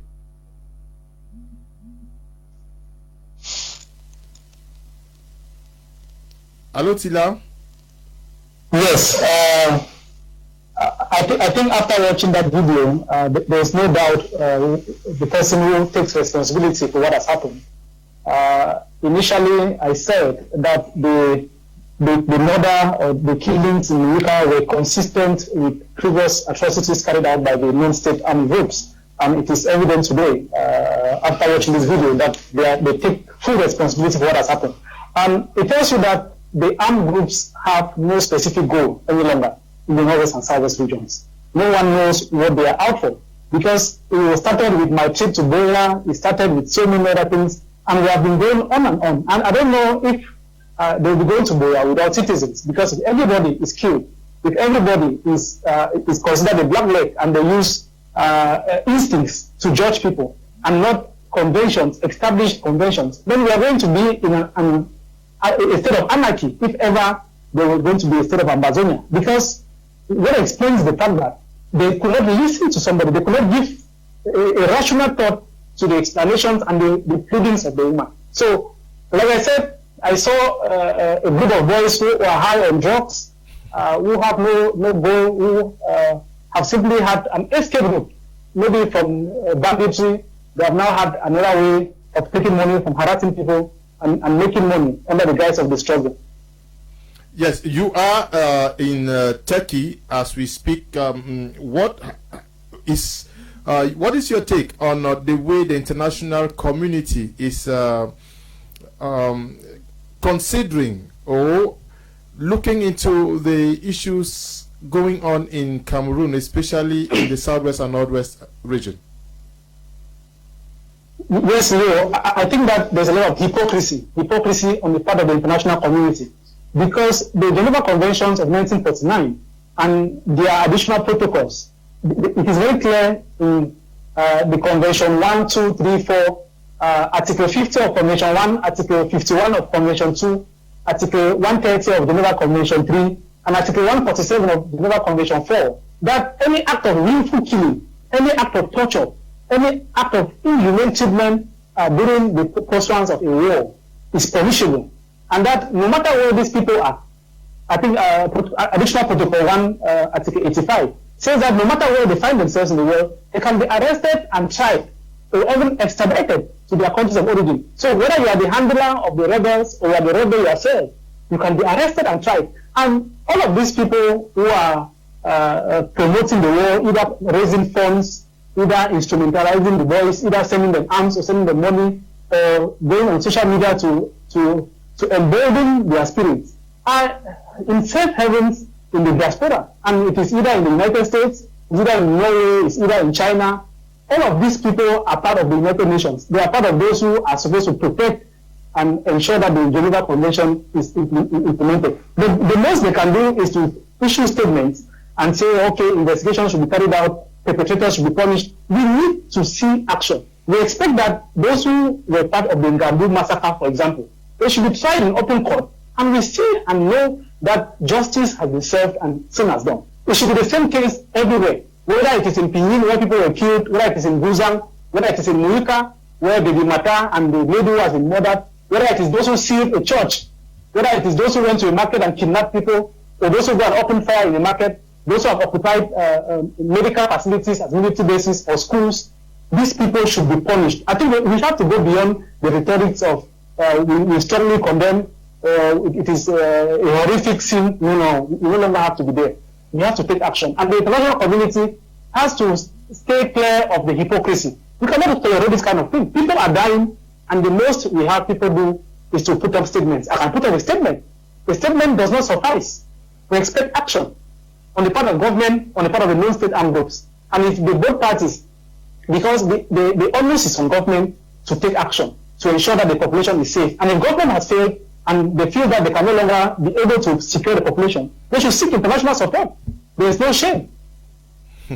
Hello, Tila. Yes. I think after watching that video, there's no doubt the person who takes responsibility for what has happened. Initially, I said that the murder or the killings in Luka were consistent with previous atrocities carried out by the non-state armed groups. And it is evident today, after watching this video, that they take full responsibility for what has happened. And it tells you that the armed groups have no specific goal any longer in the northwest and southwest regions. No one knows what they are out for, because it started with my trip to Bola, it started with so many other things, and we have been going on and on. And I don't know if they will be going to Bola without citizens, because if everybody is killed, if everybody is considered a black leg and they use instincts to judge people and not conventions, established conventions, then we are going to be in a state of anarchy if ever there was going to be a state of Amazonia, because what explains the fact that they could not listen to somebody, they could not give a rational thought to the explanations and the pleadings of the woman. So, like I said, I saw a group of boys who are high on drugs, who have no goal, who have simply had an escape route, maybe from banditry. They have now had another way of taking money from harassing people and making money under the guise of the struggle. Yes, you are in Turkey as we speak. What is your take on the way the international community is considering or looking into the issues going on in Cameroon, especially in the southwest and northwest region? Yes, Leo, I think that there's a lot of hypocrisy on the part of the international community, because the Geneva Conventions of 1949 and their additional protocols, it is very clear in the Convention 1, 2, 3, 4, Article 50 of Convention 1, Article 51 of Convention 2, Article 130 of Geneva Convention 3, and Article 147 of Geneva Convention 4, that any act of willful killing, any act of torture, any act of inhumane treatment during the pursuance of a war is punishable. And that no matter where these people are, I think additional protocol 1, Article 85, says that no matter where they find themselves in the world, they can be arrested and tried or even extradited to their countries of origin. So whether you are the handler of the rebels or you are the rebel yourself, you can be arrested and tried. And all of these people who are promoting the war, either raising funds, either instrumentalizing the boys, either sending them arms or sending them money, or going on social media to embolden their spirits, are in safe havens in the diaspora. And it is either in the United States, it's either in Norway, it's either in China. All of these people are part of the United Nations. They are part of those who are supposed to protect and ensure that the Geneva Convention is implemented. The most they can do is to issue statements and say, okay, investigation should be carried out, perpetrators should be punished. We need to see action. We expect that those who were part of the Ngambu massacre, for example, they should be tried in open court, and we see and know that justice has been served and sin has done. It should be the same case everywhere, whether it is in Pinyin where people were killed, whether it is in Guzang, whether it is in Muyuka where Baby Mata and the lady who has been murdered, whether it is those who sealed a church, whether it is those who went to a market and kidnapped people, or those who go and open fire in a market, those who have occupied medical facilities as military bases or schools. These people should be punished. I think we have to go beyond the rhetorics of we strongly condemn, it is a horrific sin. No, we no longer have to be there. We have to take action. And the international community has to stay clear of the hypocrisy. We cannot tolerate this kind of thing. People are dying, and the most we have people do is to put up statements. I can put up a statement. A statement does not suffice. We expect action on the part of government, on the part of the non-state armed groups. And if the both parties, because the onus is on government to take action to ensure that the population is safe. And if government has failed and they feel that they can no longer be able to secure the population, they should seek international support. There is no shame.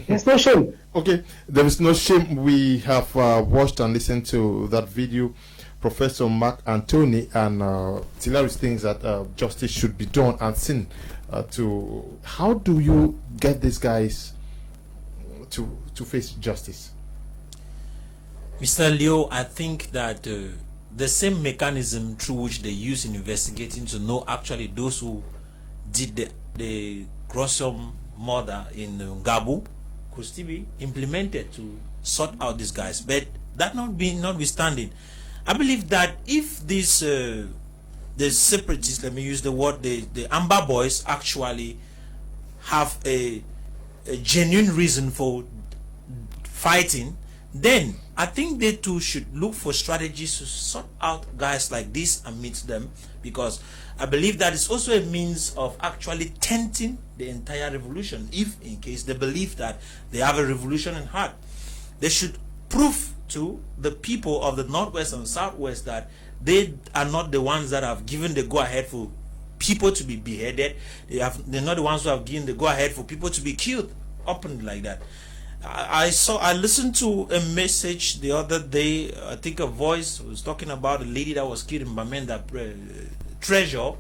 There's no shame. Okay, there is no shame. We have watched and listened to that video. Professor Mark Anthony and hilarious things that justice should be done and seen to. How do you get these guys to face justice? Mr. Leo, I think that the same mechanism through which they use in investigating to know actually those who did the gruesome murder in Gabu could still be implemented to sort out these guys. But that notwithstanding, I believe that if these the separatists, let me use the word, the Amber Boys actually have a genuine reason for fighting, then I think they too should look for strategies to sort out guys like this amidst them, because I believe that is also a means of actually tainting the entire revolution. If in case they believe that they have a revolution in heart, they should prove to the people of the Northwest and Southwest that they are not the ones that have given the go-ahead for people to be beheaded. They're not the ones who have given the go-ahead for people to be killed openly like that. I listened to a message the other day. I think a voice was talking about a lady that was killed in Bamenda Treasure,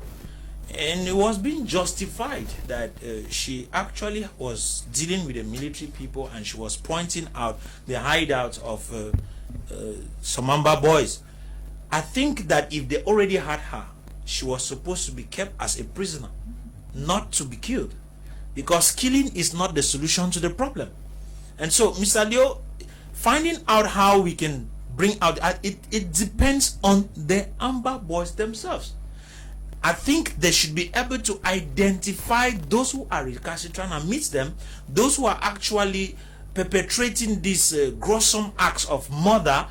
and it was being justified that she actually was dealing with the military people, and she was pointing out the hideouts of some Amber Boys. I think that if they already had her, she was supposed to be kept as a prisoner, not to be killed, because killing is not the solution to the problem. And so, Mr. Leo, finding out how we can bring out, it depends on the Amber Boys themselves. I think they should be able to identify those who are recalcitrant amidst them, those who are actually perpetrating these gruesome acts of murder.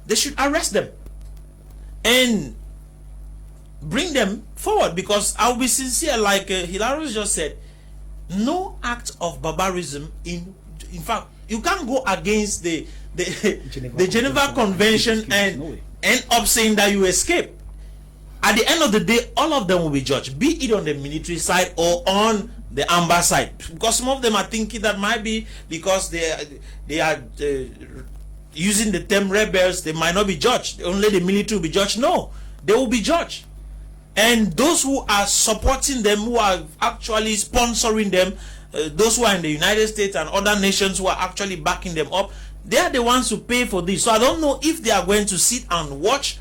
They should arrest them and bring them forward, because I'll be sincere, like Hilarious just said, no act of barbarism in fact, you can't go against the Geneva Convention and end up saying that you escape. At the end of the day, all of them will be judged, be it on the military side or on the Amber side, because some of them are thinking that might be because they are using the term rebels, they might not be judged. Only the military will be judged. No, they will be judged. And those who are supporting them, who are actually sponsoring them, those who are in the United States and other nations who are actually backing them up, they are the ones who pay for this. So I don't know if they are going to sit and watch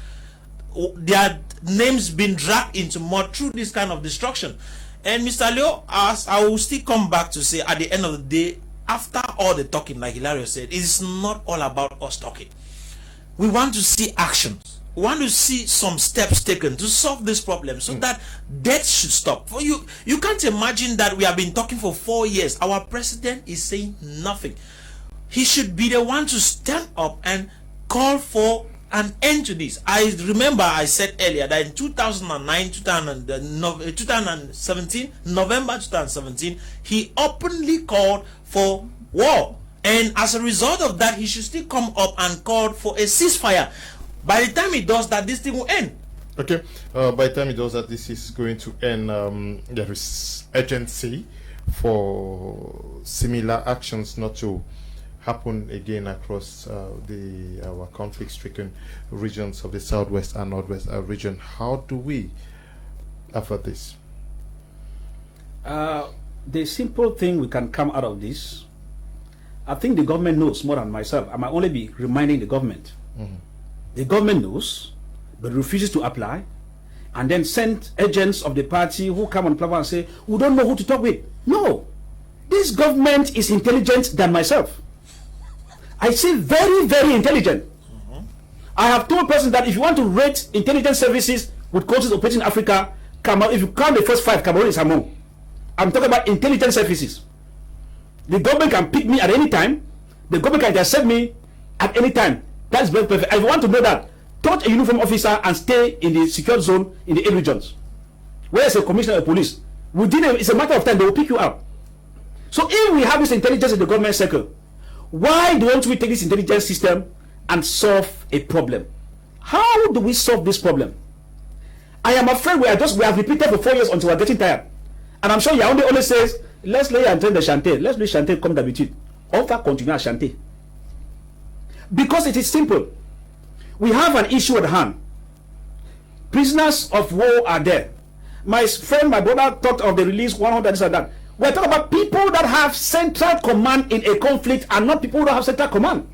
their names being dragged into mud through this kind of destruction. And Mr. Leo, as I will still come back to say, at the end of the day, after all the talking, like Hilario said, it is not all about us talking. We want to see actions. want to see some steps taken to solve this problem so that death should stop. For you can't imagine that we have been talking for 4 years. Our president is saying nothing. He should be the one to stand up and call for an end to this. I remember I said earlier that in 2017, November 2017, he openly called for war. And as a result of that, he should still come up and call for a ceasefire. By the time he does that, this thing will end. Okay. By the time he does that, this is going to end. There is urgency for similar actions not to happen again across our conflict-stricken regions of the southwest and northwest region. How do we avert this? The simple thing we can come out of this, I think the government knows more than myself. I might only be reminding the government. The government knows, but refuses to apply, and then send agents of the party who come on platform and say, we don't know who to talk with. No, this government is intelligent than myself. I say very, very intelligent. I have told persons that if you want to rate intelligence services with countries operating in Africa, Cameroon, if you count the first 5, Cameroon is among. I'm talking about intelligence services. The government can pick me at any time. The government can intercept me at any time. That's very perfect. If you want to know that, touch a uniform officer and stay in the secured zone in the 8 regions. Where is a commissioner of police? It's a matter of time, they will pick you out. So if we have this intelligence in the government circle, why don't we take this intelligence system and solve a problem? How do we solve this problem? I am afraid we have repeated for 4 years until we are getting tired. And I'm sure Yaoundé always says, let's lay and the chanter. Let's do chanter comme d'habitude. On va continuer à chanter. Because it is simple. We have an issue at hand. Prisoners of war are there. My friend, my brother talked of the release 100 this and that. We're talking about people that have central command in a conflict and not people who don't have central command.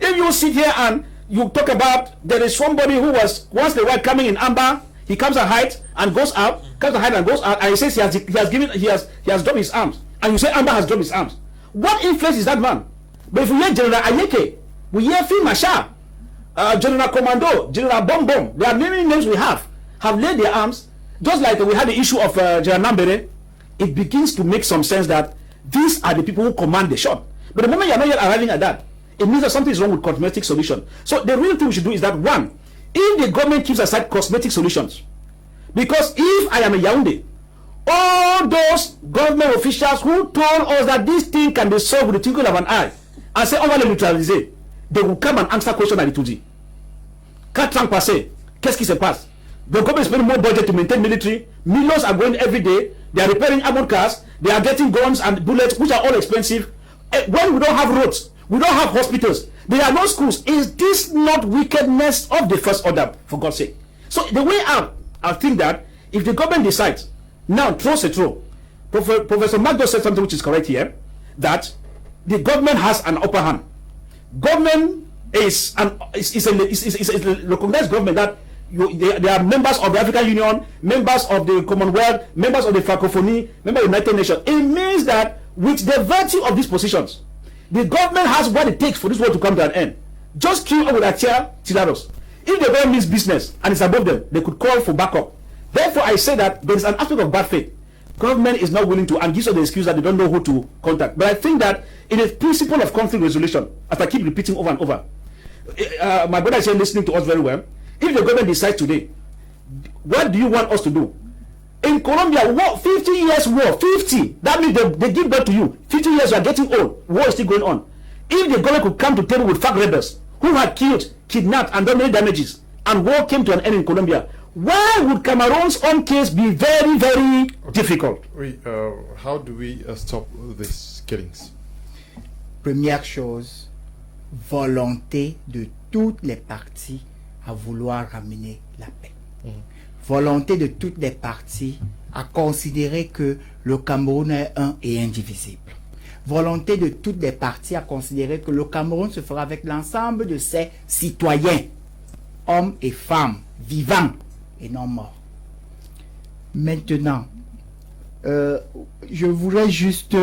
If you sit here and you talk about there is somebody who was once the white coming in amber, he comes and hides and goes out, comes and hides and goes out, and he says he has dropped his arms, and you say amber has dropped his arms. What influence is that man? But if we hear General Ayeke, we hear Phil Masha, General Commando, General Bom Bom, there are many names we have laid their arms, just like we had the issue of General Nambere. It begins to make some sense that these are the people who command the shot. But the moment you are not yet arriving at that, it means that something is wrong with cosmetic solution. So the real thing we should do is that, one, if the government keeps aside cosmetic solutions, because if I am a Yaoundé, all those government officials who told us that this thing can be solved with the twinkle of an eye and say on va le neutraliser, they will come and answer question at Itoudi. 4 ans passés, qu'est-ce qui se passe? The government is spending more budget to maintain military. Millions are going every day. They are repairing armored cars. They are getting guns and bullets, which are all expensive. When we don't have roads, we don't have hospitals, there are no schools. Is this not wickedness of the first order, for God's sake? So the way out, I think that if the government decides, now throws a throw. Professor Magdo said something which is correct here, that the government has an upper hand. Government is a recognized government that they are members of the African Union, members of the Commonwealth, members of the Francophonie, members of the United Nations. It means that with the virtue of these positions, the government has what it takes for this world to come to an end. Just queue up with a chair, Tilaros. If the government means business and it's above them, they could call for backup. Therefore, I say that there is an aspect of bad faith. Government is not willing to, and gives us the excuse that they don't know who to contact. But I think that in the principle of conflict resolution, as I keep repeating over and over, my brother is here listening to us very well. If the government decides today, what do you want us to do? In Colombia, war, 50 years war, 50. That means they give birth to you. 50 years you are getting old. War is still going on. If the government could come to table with FARC rebels who had killed, kidnapped, and done many damages, and war came to an end in Colombia, why would Cameroon's own case be very, very difficult? How do we stop these killings? Première chose, volonté de toutes les parties à vouloir ramener la paix. Volonté de toutes les parties à considérer que le Cameroun est un et indivisible. Volonté de toutes les parties à considérer que le Cameroun se fera avec l'ensemble de ses citoyens, hommes et femmes, vivants et non morts. Maintenant, je voudrais juste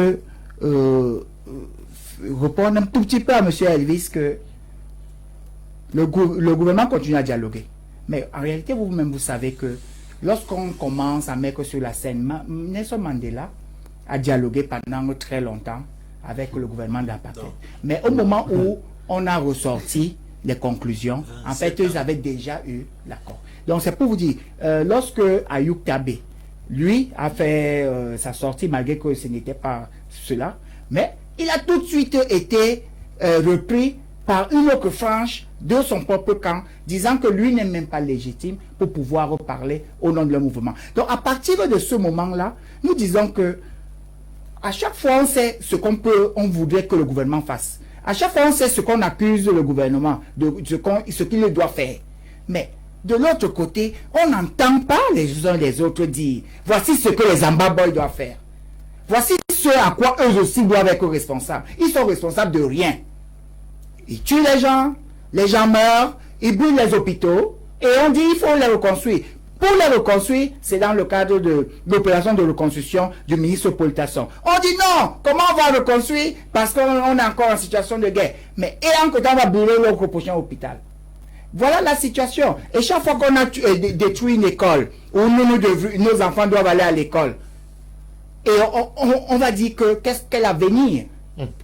répondre un tout petit peu à M. Elvis que le gouvernement continue à dialoguer. Mais en réalité, vous-même, vous savez que lorsqu'on commence à mettre sur la scène, Nelson Mandela a dialogué pendant très longtemps avec le gouvernement de l'apartheid. Mais au moment où on a ressorti les conclusions, en fait, ils avaient déjà eu l'accord. Donc, c'est pour vous dire, lorsque Ayuk Tabé, lui, a fait sa sortie, malgré que ce n'était pas cela, mais il a tout de suite été repris par une autre frange de son propre camp, disant que lui n'est même pas légitime pour pouvoir parler au nom de leur mouvement. Donc, à partir de ce moment-là, nous disons que à chaque fois, on sait ce on voudrait que le gouvernement fasse. À chaque fois, on sait ce qu'on accuse le gouvernement, de ce qu'il doit faire. Mais de l'autre côté, on n'entend pas les uns les autres dire « Voici ce que les Amba Boys doivent faire. Voici ce à quoi eux aussi doivent être responsables. » Ils sont responsables de rien. Ils tuent les gens meurent, ils brûlent les hôpitaux, et on dit il faut les reconstruire. Pour les reconstruire, c'est dans le cadre de l'opération de reconstruction du ministre Paul Tasson. On dit non, comment on va reconstruire parce qu'on est encore en situation de guerre. Mais et encore on va brûler le prochain hôpital. Voilà la situation. Et chaque fois qu'on a détruit une école, où nos enfants doivent aller à l'école, et on va dire que quel avenir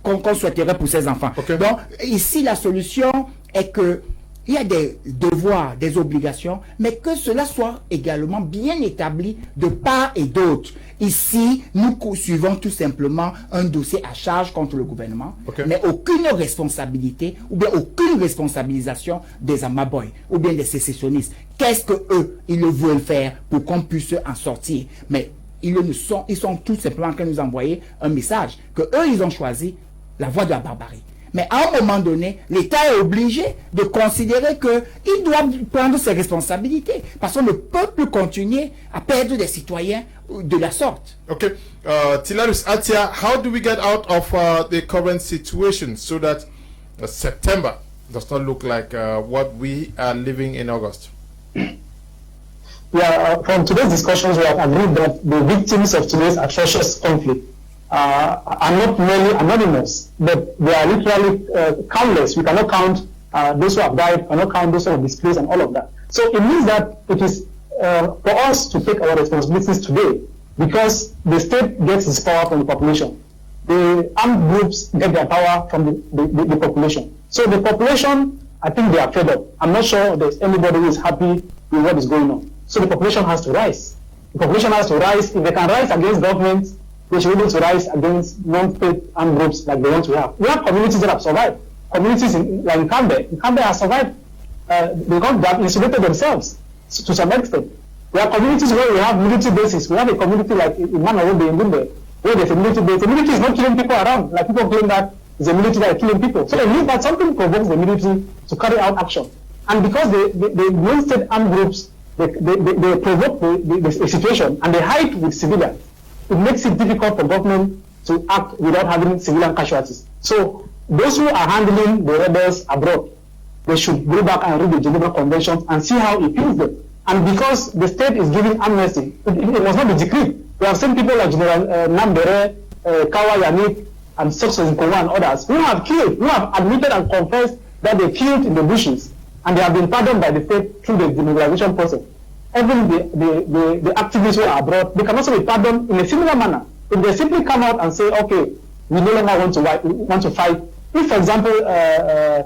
qu'on souhaiterait pour ces enfants. Okay. Donc ici la solution est que il y a des devoirs, des obligations, mais que cela soit également bien établi de part et d'autre. Ici, nous suivons tout simplement un dossier à charge contre le gouvernement, mais aucune responsabilité ou bien aucune responsabilisation des Amaboy ou bien des sécessionnistes. Qu'est-ce que eux, ils veulent faire pour qu'on puisse en sortir? Mais ils sont tout simplement en train de nous envoyer un message que eux, ils ont choisi la voie de la barbarie. Mais à un moment donné, l'État est obligé de considérer qu'il doit prendre ses responsabilités. Parce qu'on ne peut plus continuer à perdre des citoyens de la sorte. Okay. Tilarus Atia, how do we get out of the current situation so that September does not look like what we are living in August? Yeah, from today's discussions, we have agreed that the victims of today's atrocious conflict are not merely anonymous, but they are literally countless. We cannot count those who have died, cannot count those who have displaced and all of that. So it means that it is for us to take our responsibilities today, because the state gets its power from the population. The armed groups get their power from the population. So the population, I think they are fed up. I'm not sure there's anybody who is happy with what is going on. So the population has to rise. The population has to rise. If they can rise against government, they should be able to rise against non-state armed groups like the ones we have. We have communities that have survived. Communities like in Camer. Camer has survived. They have insulated themselves to some extent. There are communities where we have military bases. We have a community like in Manawobe in Bumbe, where there's a military base. The military is not killing people around. Like people claim that it's a military that is killing people. So they mean that something provokes the military to carry out action. And because the non-state armed groups, they provoke the situation and they hide with civilians, it makes it difficult for government to act without having civilian casualties. So those who are handling the rebels abroad, they should go back and read the Geneva Conventions and see how it kills them. And because the state is giving amnesty, it must not be decreed. We have seen people like General Nambere, Kawa Yannick, and Sokso Nkowa and others who have killed, who have admitted and confessed that they killed in the bushes, and they have been pardoned by the state through the demobilization process. Even the activists who are abroad, they can also be pardoned in a similar manner. If they simply come out and say, okay, we no longer want to fight. If, for example,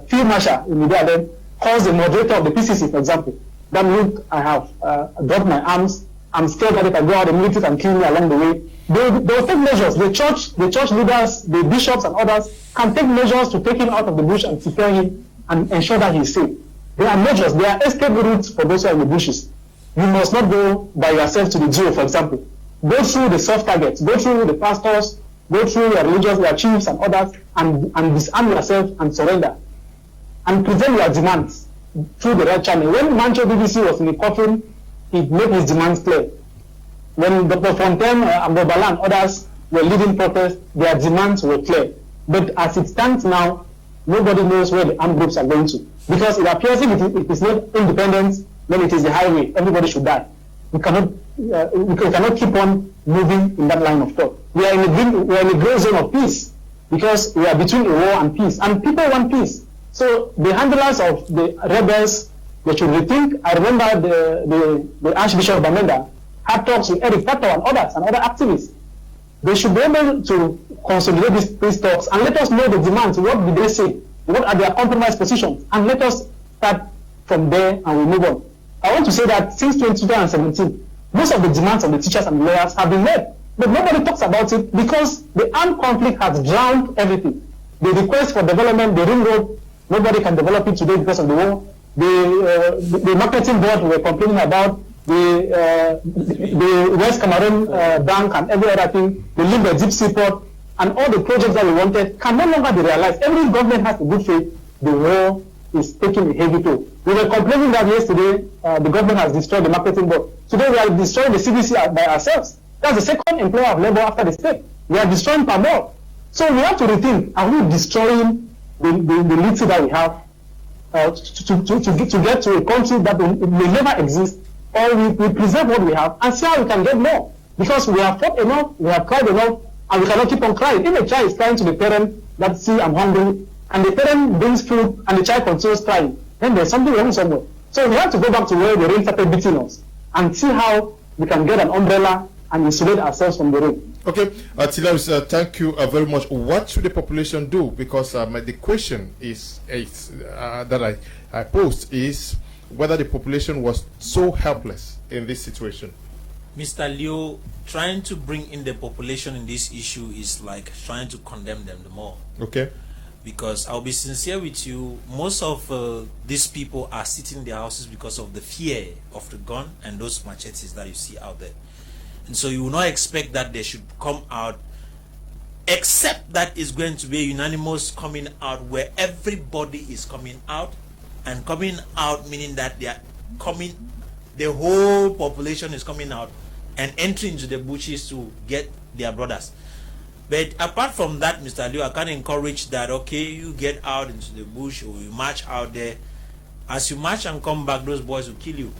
Field Marshal in Nigeria calls the moderator of the PCC, for example, that look, I have dropped my arms, I'm scared that if I go out, the military can kill me along the way. They will take measures. The church leaders, the bishops and others can take measures to take him out of the bush and secure him and ensure that he is safe. There are measures, there are escape routes for those who are in the bushes. You must not go by yourself to the jail, for example. Go through the soft targets, go through the pastors, go through your religious, your chiefs and others, and disarm yourself and surrender. And present your demands through the right channel. When Mancho BBC was in the coffin, he made his demands clear. When Dr. Fontaine, Abdobala and others were leading protests, their demands were clear. But as it stands now, nobody knows where the armed groups are going to. Because it appears if it is not independence, then it is the highway. Everybody should die. We cannot keep on moving in that line of thought. We are in a gray zone of peace because we are between a war and peace. And people want peace. So the handlers of the rebels, they should rethink. I remember the Archbishop of Bamenda had talks with Eric Tato and others and other activists. They should be able to consolidate these talks and let us know the demands. What did they say? What are their compromise positions? And let us start from there and we move on. I want to say that since 2017, most of the demands of the teachers and lawyers have been met. But nobody talks about it because the armed conflict has drowned everything. The request for development, the ring road, nobody can develop it today because of the war. The marketing board were complaining about the West Cameroon Bank and every other thing, the Limbe Deep Seaport, and all the projects that we wanted can no longer be realized. Every government has a good faith. The war is taking a heavy toll. We were complaining that yesterday the government has destroyed the marketing board. Today we are destroying the CBC by ourselves. That's the second employer of labor after the state. We are destroying Kamer. So we have to rethink, are we destroying the little that we have to get to a country that will never exist, or we preserve what we have and see how we can get more? Because we have fought enough, we have cried enough, and we cannot keep on crying. If a child is crying to the parent that, see, I'm hungry, and the parent brings food and the child continues crying, then there's something wrong somewhere. So we have to go back to where the rain started beating us and see how we can get an umbrella and insulate ourselves from the rain. Okay, Tilaus, thank you very much. What should the population do? Because the question is that I posed is whether the population was so helpless in this situation. Mr. Leo, trying to bring in the population in this issue is like trying to condemn them the more. Okay. Because I'll be sincere with you, most of these people are sitting in their houses because of the fear of the gun and those machetes that you see out there. And so you will not expect that they should come out, except that it's going to be a unanimous coming out where everybody is coming out, and coming out meaning that they are coming, the whole population is coming out and entering into the bushes to get their brothers. But apart from that, Mr. Liu, I can encourage that, okay, you get out into the bush or you march out there. As you march and come back, those boys will kill you.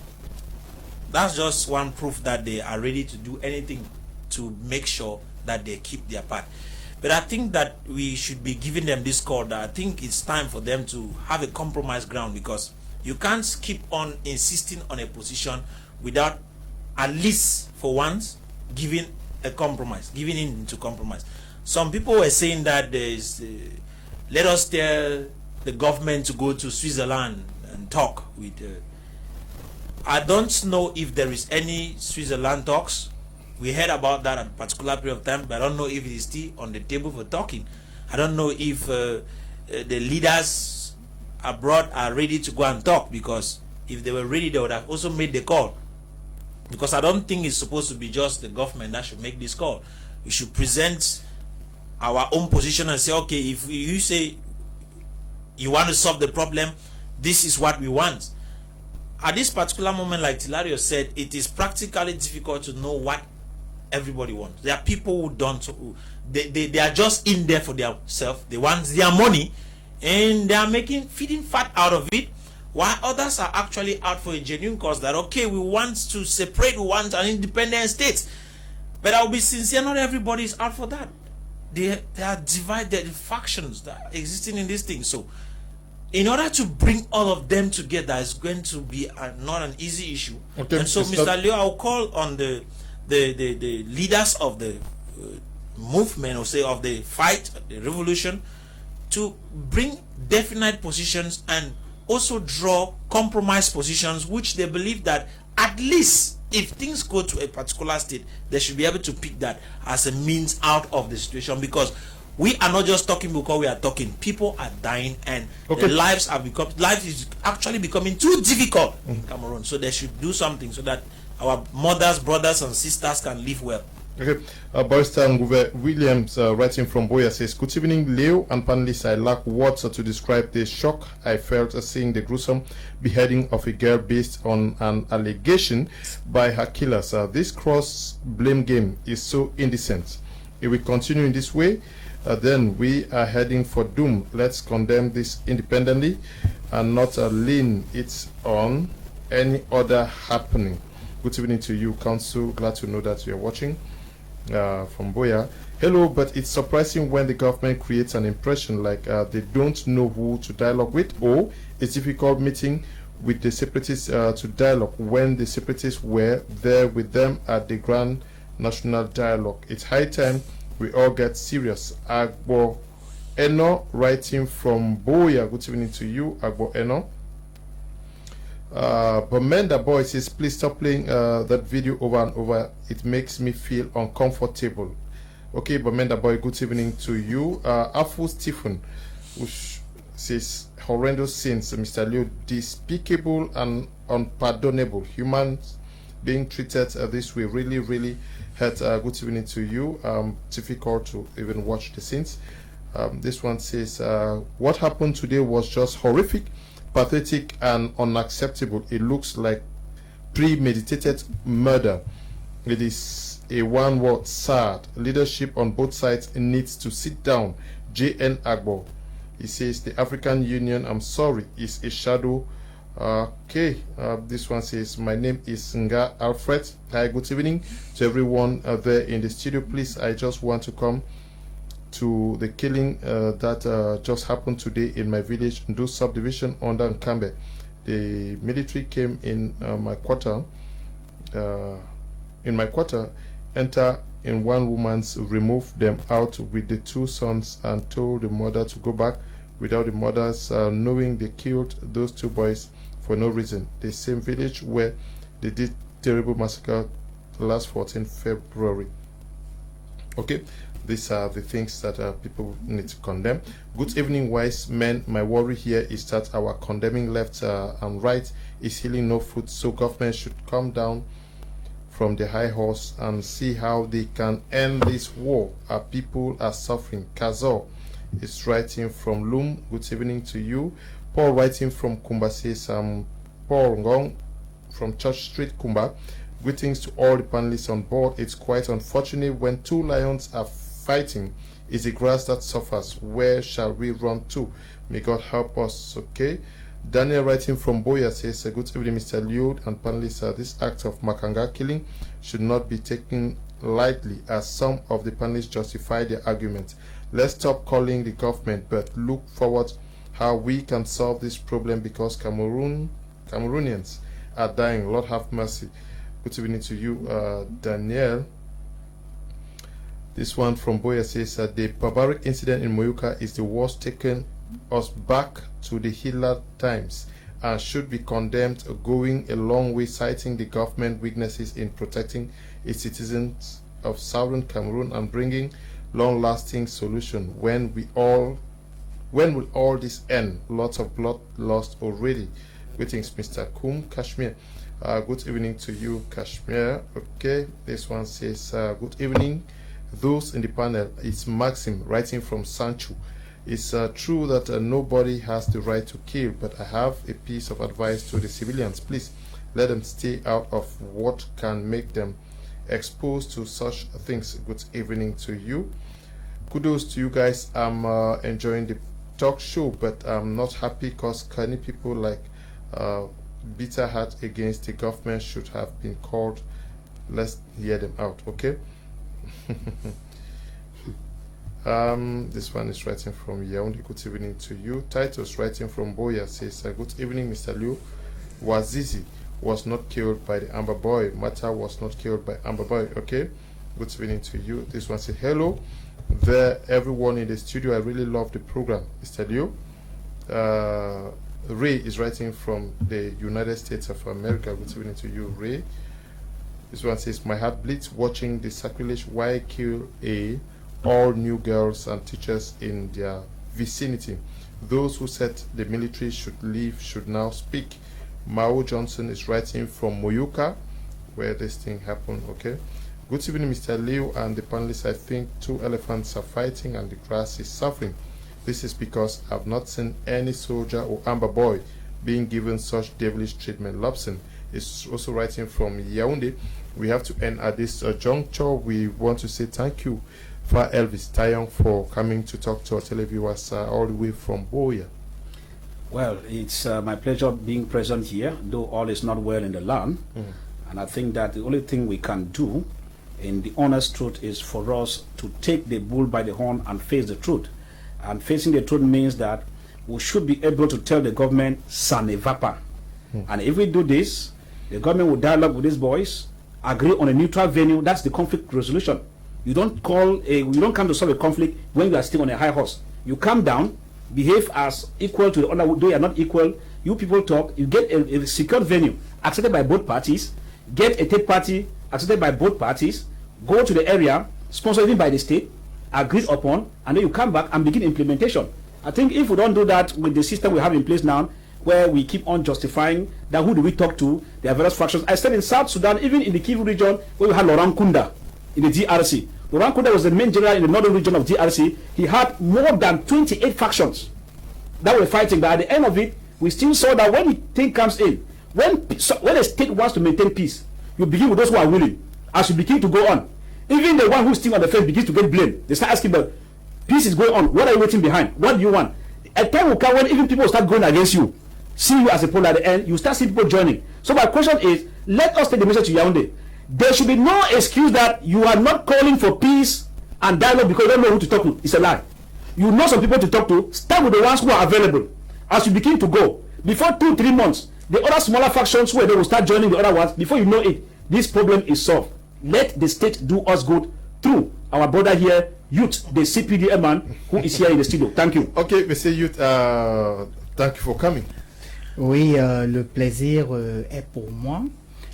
That's just one proof that they are ready to do anything to make sure that they keep their part. But I think that we should be giving them this call, that I think it's time for them to have a compromise ground, because you can't keep on insisting on a position without at least for once giving a compromise, giving in to compromise. Some people were saying that there is, let us tell the government to go to Switzerland and talk with. I don't know if there is any Switzerland talks. We heard about that at a particular period of time, but I don't know if it is still on the table for talking. I don't know if the leaders abroad are ready to go and talk, because if they were ready, they would have also made the call. Because I don't think it's supposed to be just the government that should make this call. We should present our own position and say, okay, if you say you want to solve the problem, this is what we want. At this particular moment, like Tilario said, it is practically difficult to know what everybody wants. There are people who don't, they are just in there for themselves. They want their money and they are feeding fat out of it, while others are actually out for a genuine cause, that, okay, we want to separate, we want an independent state. But I'll be sincere, not everybody is out for that. They are divided factions that are existing in this thing. So in order to bring all of them together, it's going to be not an easy issue. Okay, and so, Mr. Leo, I'll call on the leaders of the movement, or say of the fight, the revolution, to bring definite positions and also draw compromise positions, which they believe that at least if things go to a particular state, they should be able to pick that as a means out of the situation. Because we are not just talking because we are talking. People are dying, and life is actually becoming too difficult in Cameroon. So they should do something so that our mothers, brothers, and sisters can live well. Okay, Barrister Nguve Williams, writing from Boya, says, good evening, Leo and panelists. I lack words to describe the shock I felt seeing the gruesome beheading of a girl based on an allegation by her killers. This cross-blame game is so indecent. If we continue in this way, then we are heading for doom. Let's condemn this independently and not lean it on any other happening. Good evening to you, Council. Glad to know that you're watching. from Boya. Hello, but it's surprising when the government creates an impression like they don't know who to dialogue with, or it's difficult meeting with the separatists to dialogue when the separatists were there with them at the Grand National Dialogue. It's high time we all get serious. Agbo Eno writing from Boya. Good evening to you, Agbo Eno. Bamenda Boy says, please stop playing that video over and over. It makes me feel uncomfortable. Okay, Bamenda Boy, good evening to you. Afu Stephen, which says, horrendous sins, Mr. Liu, despicable and unpardonable. Humans being treated this way really, really hurt. Good evening to you. Difficult to even watch the scenes. This one says, what happened today was just horrific, pathetic, and unacceptable. It looks like premeditated murder. It is a one-word sad. Leadership on both sides needs to sit down. J.N. Agbo. He says, the African Union, I'm sorry, is a shadow. Okay, this one says, my name is Nga Alfred. Hi, good evening to everyone there in the studio. Please, I just want to come to the killing that just happened today in my village, Ndu subdivision under Nkambe. The military came in my quarter, enter in one woman's, remove them out with the two sons and told the mother to go back without the mothers knowing they killed those two boys for no reason. The same village where they did terrible massacre last 14 February. Okay, these are the things that people need to condemn. Good evening, wise men. My worry here is that our condemning left and right is healing no fruit, so government should come down from the high horse and see how they can end this war. Our people are suffering. Kazor is writing from Loom. Good evening to you. Paul writing from Kumba says, Paul Ngong from Church Street, Kumba. Greetings to all the panelists on board. It's quite unfortunate when two lions are fighting. It's the grass that suffers. Where shall we run to? May God help us. Okay. Daniel writing from Boya says, good evening, Mr. Liu and panelists. This act of Makanga killing should not be taken lightly, as some of the panelists justify their argument. Let's stop calling the government, but look forward how we can solve this problem, because Cameroonians are dying. Lord have mercy. Good evening to you, Daniel. This one from Boya says, the barbaric incident in Moyuka is the worst, taken us back to the Hitler times and should be condemned, going a long way, citing the government weaknesses in protecting its citizens of southern Cameroon and bringing long-lasting solution. When will all this end? Lots of blood lost already. Greetings, Mr. Kum, Kashmir. Good evening to you, Kashmir. Okay, this one says, good evening those in the panel. It's Maxim writing from Sancho. It's true that nobody has the right to kill, but I have a piece of advice to the civilians. Please let them stay out of what can make them exposed to such things. Good evening to you. Kudos to you guys. I'm enjoying the talk show, but I'm not happy because Kani people like bitter heart against the government should have been called. Let's hear them out, okay? This one is writing from Yaoundé. Good evening to you. Titus writing from Boya says, good evening, Mr. Liu. Wazizi was not killed by the Amber Boy. Mata was not killed by Amber Boy. Okay, good evening to you. This one says, hello there, everyone in the studio. I really love the program, Mr. Liu. Ray is writing from the United States of America. Good evening to you, Ray. This one says, my heart bleeds watching the sacrilege. Why kill all new girls and teachers in their vicinity? Those who said the military should leave should now speak. Mao Johnson is writing from Moyuka, where this thing happened. Okay. Good evening, Mr. Liu and the panelists. I think two elephants are fighting and the grass is suffering. This is because I've not seen any soldier or Amber Boy being given such devilish treatment. Lobson is also writing from Yaoundé. We have to end at this juncture. We want to say thank you for Elvis Tayon for coming to talk to our televiewers all the way from Boya. Well, it's my pleasure being present here, though all is not well in the land. And I think that the only thing we can do And the honest truth is for us to take the bull by the horn and face the truth. And facing the truth means that we should be able to tell the government, "San evapa." And if we do this, the government will dialogue with these boys, agree on a neutral venue. That's the conflict resolution. You don't come to solve a conflict when you are still on a high horse. You come down, behave as equal to the other. Though you are not equal, you people talk. You get a secured venue accepted by both parties. Get a third party accepted by both parties. Go to the area, sponsored even by the state, agreed upon, and then you come back and begin implementation. I think if we don't do that with the system we have in place now, where we keep on justifying that who do we talk to, there are various factions. I said in South Sudan, even in the Kivu region, where we had Laurent Kunda in the DRC. Laurent Kunda was the main general in the northern region of DRC. He had more than 28 factions that were fighting, but at the end of it, we still saw that when the thing comes in, when a state wants to maintain peace, you begin with those who are willing. As you begin to go on, even the one who's still on the fence begins to get blamed. They start asking, but peace is going on. What are you waiting behind? What do you want? A time will come when even people start going against you. See you as a pole at the end, you start seeing people joining. So my question is, let us take the message to Yaoundé. There should be no excuse that you are not calling for peace and dialogue because you don't know who to talk to. It's a lie. You know some people to talk to. Start with the ones who are available. As you begin to go, before 2-3 months, the other smaller factions where they will start joining the other ones. Before you know it, this problem is solved. Let the state do us good through our brother here, Youth, the CPDM man who is here in the studio. Thank you. Okay, Monsieur Youth, thank you for coming. Oui, le plaisir est pour moi.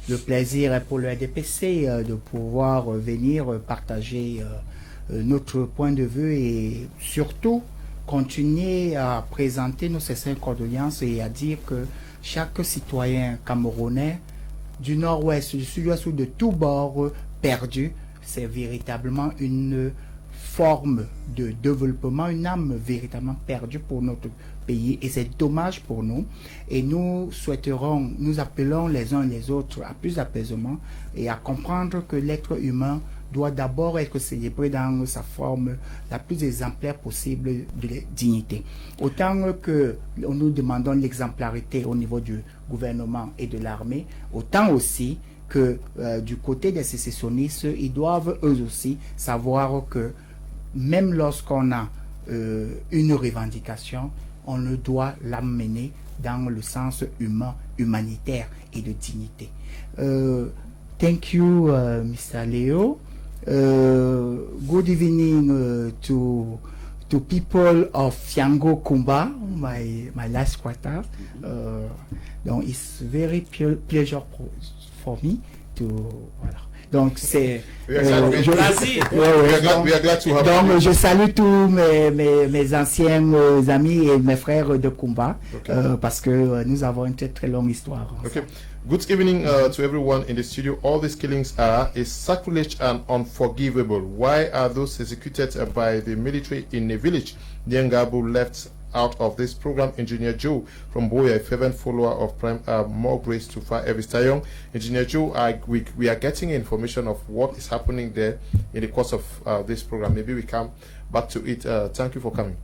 Le plaisir est pour le RDPC de pouvoir venir partager notre point de vue et surtout continuer à présenter nos sincères condoléances et à dire que chaque citoyen camerounais du nord-ouest, du sud-ouest ou de tous bords perdu, c'est véritablement une forme de développement, une âme véritablement perdue pour notre pays et c'est dommage pour nous et nous souhaiterons, nous appelons les uns les autres à plus d'apaisement et à comprendre que l'être humain doit d'abord être célébré dans sa forme la plus exemplaire possible de dignité. Autant que nous demandons l'exemplarité au niveau du gouvernement et de l'armée, autant aussi que du côté des sécessionnistes, ils doivent eux aussi savoir que même lorsqu'on a une revendication, on le doit l'amener dans le sens humain, humanitaire et de dignité. Thank you, Mr. Leo. Good evening to people of Fiango Kumba, my last quarter. Donc, it's very pleasure for me to. Voilà. Donc c'est we are glad to have donc you. Je salue tous mes anciens amis et mes frères de Kumba parce que nous avons une très longue histoire. Okay. Good evening to everyone in the studio. All these killings are sacrilege and unforgivable. Why are those executed by the military in a village? Niangabu left out of this program. Engineer Joe from Boya, a fervent follower of Prime, more grace to Far Evistayong. Engineer Joe, we are getting information of what is happening there in the course of this program. Maybe we come back to it. Thank you for coming.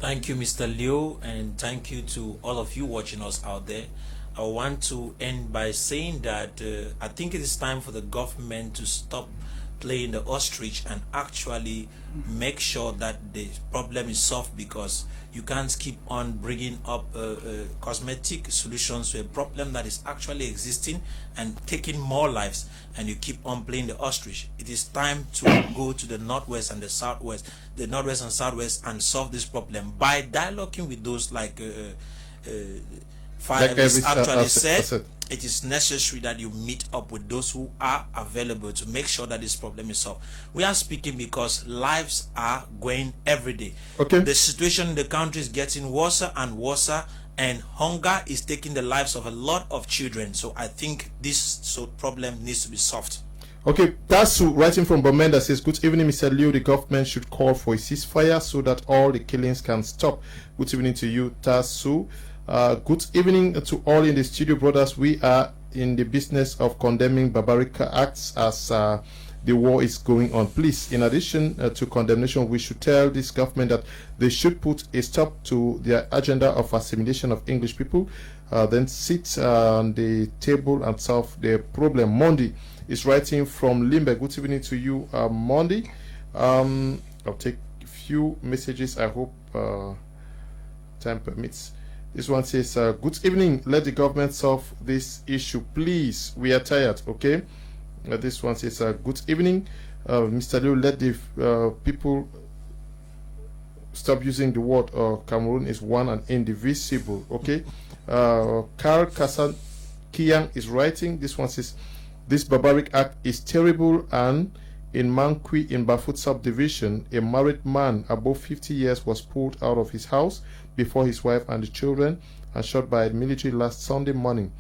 Thank you, Mr. Leo, and thank you to all of you watching us out there. I want to end by saying that I think it is time for the government to stop playing the ostrich and actually make sure that the problem is solved, because you can't keep on bringing up cosmetic solutions to a problem that is actually existing and taking more lives, and you keep on playing the ostrich. It is time to go to the northwest and the southwest, the northwest and southwest, and solve this problem by dialoguing with those like Fire actually said. It is necessary that you meet up with those who are available to make sure that this problem is solved. We are speaking because lives are going every day. Okay. The situation in the country is getting worse and worse, and hunger is taking the lives of a lot of children. So I think this problem needs to be solved. Okay, Tasu writing from Bamenda says, good evening, Mr. Liu. The government should call for a ceasefire so that all the killings can stop. Good evening to you, Tasu. Good evening to all in the studio, brothers. We are in the business of condemning barbaric acts as the war is going on. Please, in addition to condemnation, we should tell this government that they should put a stop to their agenda of assimilation of English people, then sit on the table and solve the problem. Monday is writing from Limbe. Good evening to you, Monday. I'll take a few messages. I hope time permits. This one says, good evening. Let the government solve this issue, please. We are tired, okay? This one says, good evening. Mr. Liu, let the people stop using the word Cameroon is one and indivisible, okay? Carl Kasan-Kiang is writing. This one says, this barbaric act is terrible, and in Mankwi in Bafut subdivision, a married man above 50 years was pulled out of his house before his wife and the children and shot by the military last Sunday morning.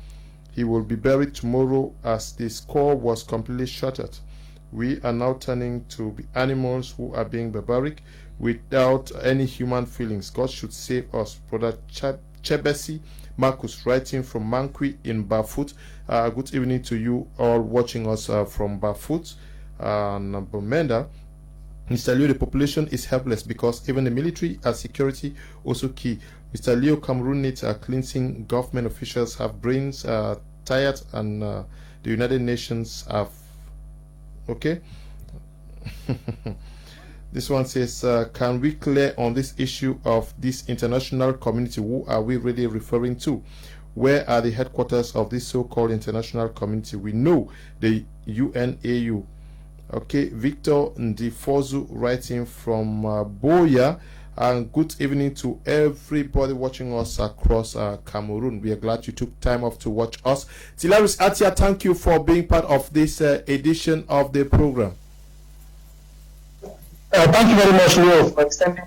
He will be buried tomorrow as the score was completely shattered. We are now turning to be animals who are being barbaric without any human feelings. God should save us. Brother Chebesi Marcus writing from Mankwi in Bafut. Good evening to you all watching us from Bafut. Bamenda. Mr. Leo, the population is helpless because even the military and security also key. Mr. Leo, Cameroon needs a cleansing. Government officials have brains tired, and the United Nations have. Okay. This one says, can we clear on this issue of this international community? Who are we really referring to? Where are the headquarters of this so-called international community? We know the UNAU. Okay, Victor Ndifozu writing from Boya. And good evening to everybody watching us across Cameroon. We are glad you took time off to watch us. Tilaris Atia, thank you for being part of this edition of the program. Thank you very much, Leo, for extending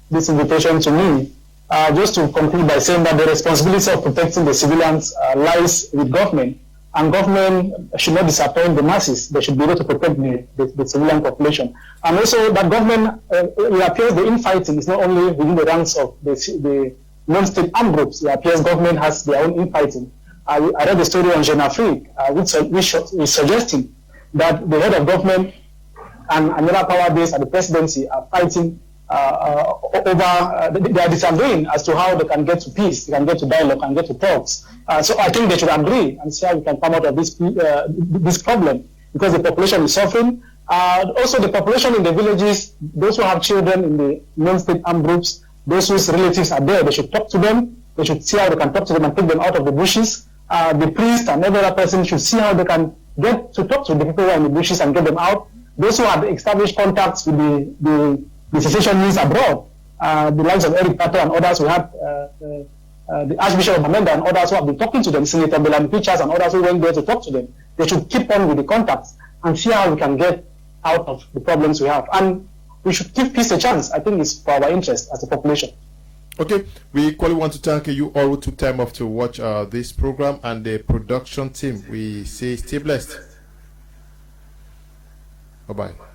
this invitation to me. Just to conclude by saying that the responsibility of protecting the civilians lies with government, and government should not disappoint the masses. They should be able to protect the civilian population. And also that government, it appears the infighting is not only within the ranks of the non-state armed groups. It appears government has their own infighting. I read the story on Afrique, which is suggesting that the head of government and another power base at the presidency are fighting over, they are disagreeing as to how they can get to peace, they can get to dialogue, and get to talks. So I think they should agree and see how we can come out of this problem, because the population is suffering. Also, the population in the villages, those who have children in the non-state armed groups, those whose relatives are there, they should talk to them. They should see how they can talk to them and take them out of the bushes. The priest and every other person should see how they can get to talk to the people who are in the bushes and get them out. Those who have established contacts with the secessionists abroad, the likes of Eric Pato and others, we have the Archbishop of Bamenda and others who have been talking to them, Senator Belan Pichas and others who went there to talk to them. They should keep on with the contacts and see how we can get out of the problems we have. And we should give peace a chance. I think it's for our interest as a population. Okay, we equally want to thank you all who took time off to watch this program, and the production team. We say stay blessed. Bye-bye.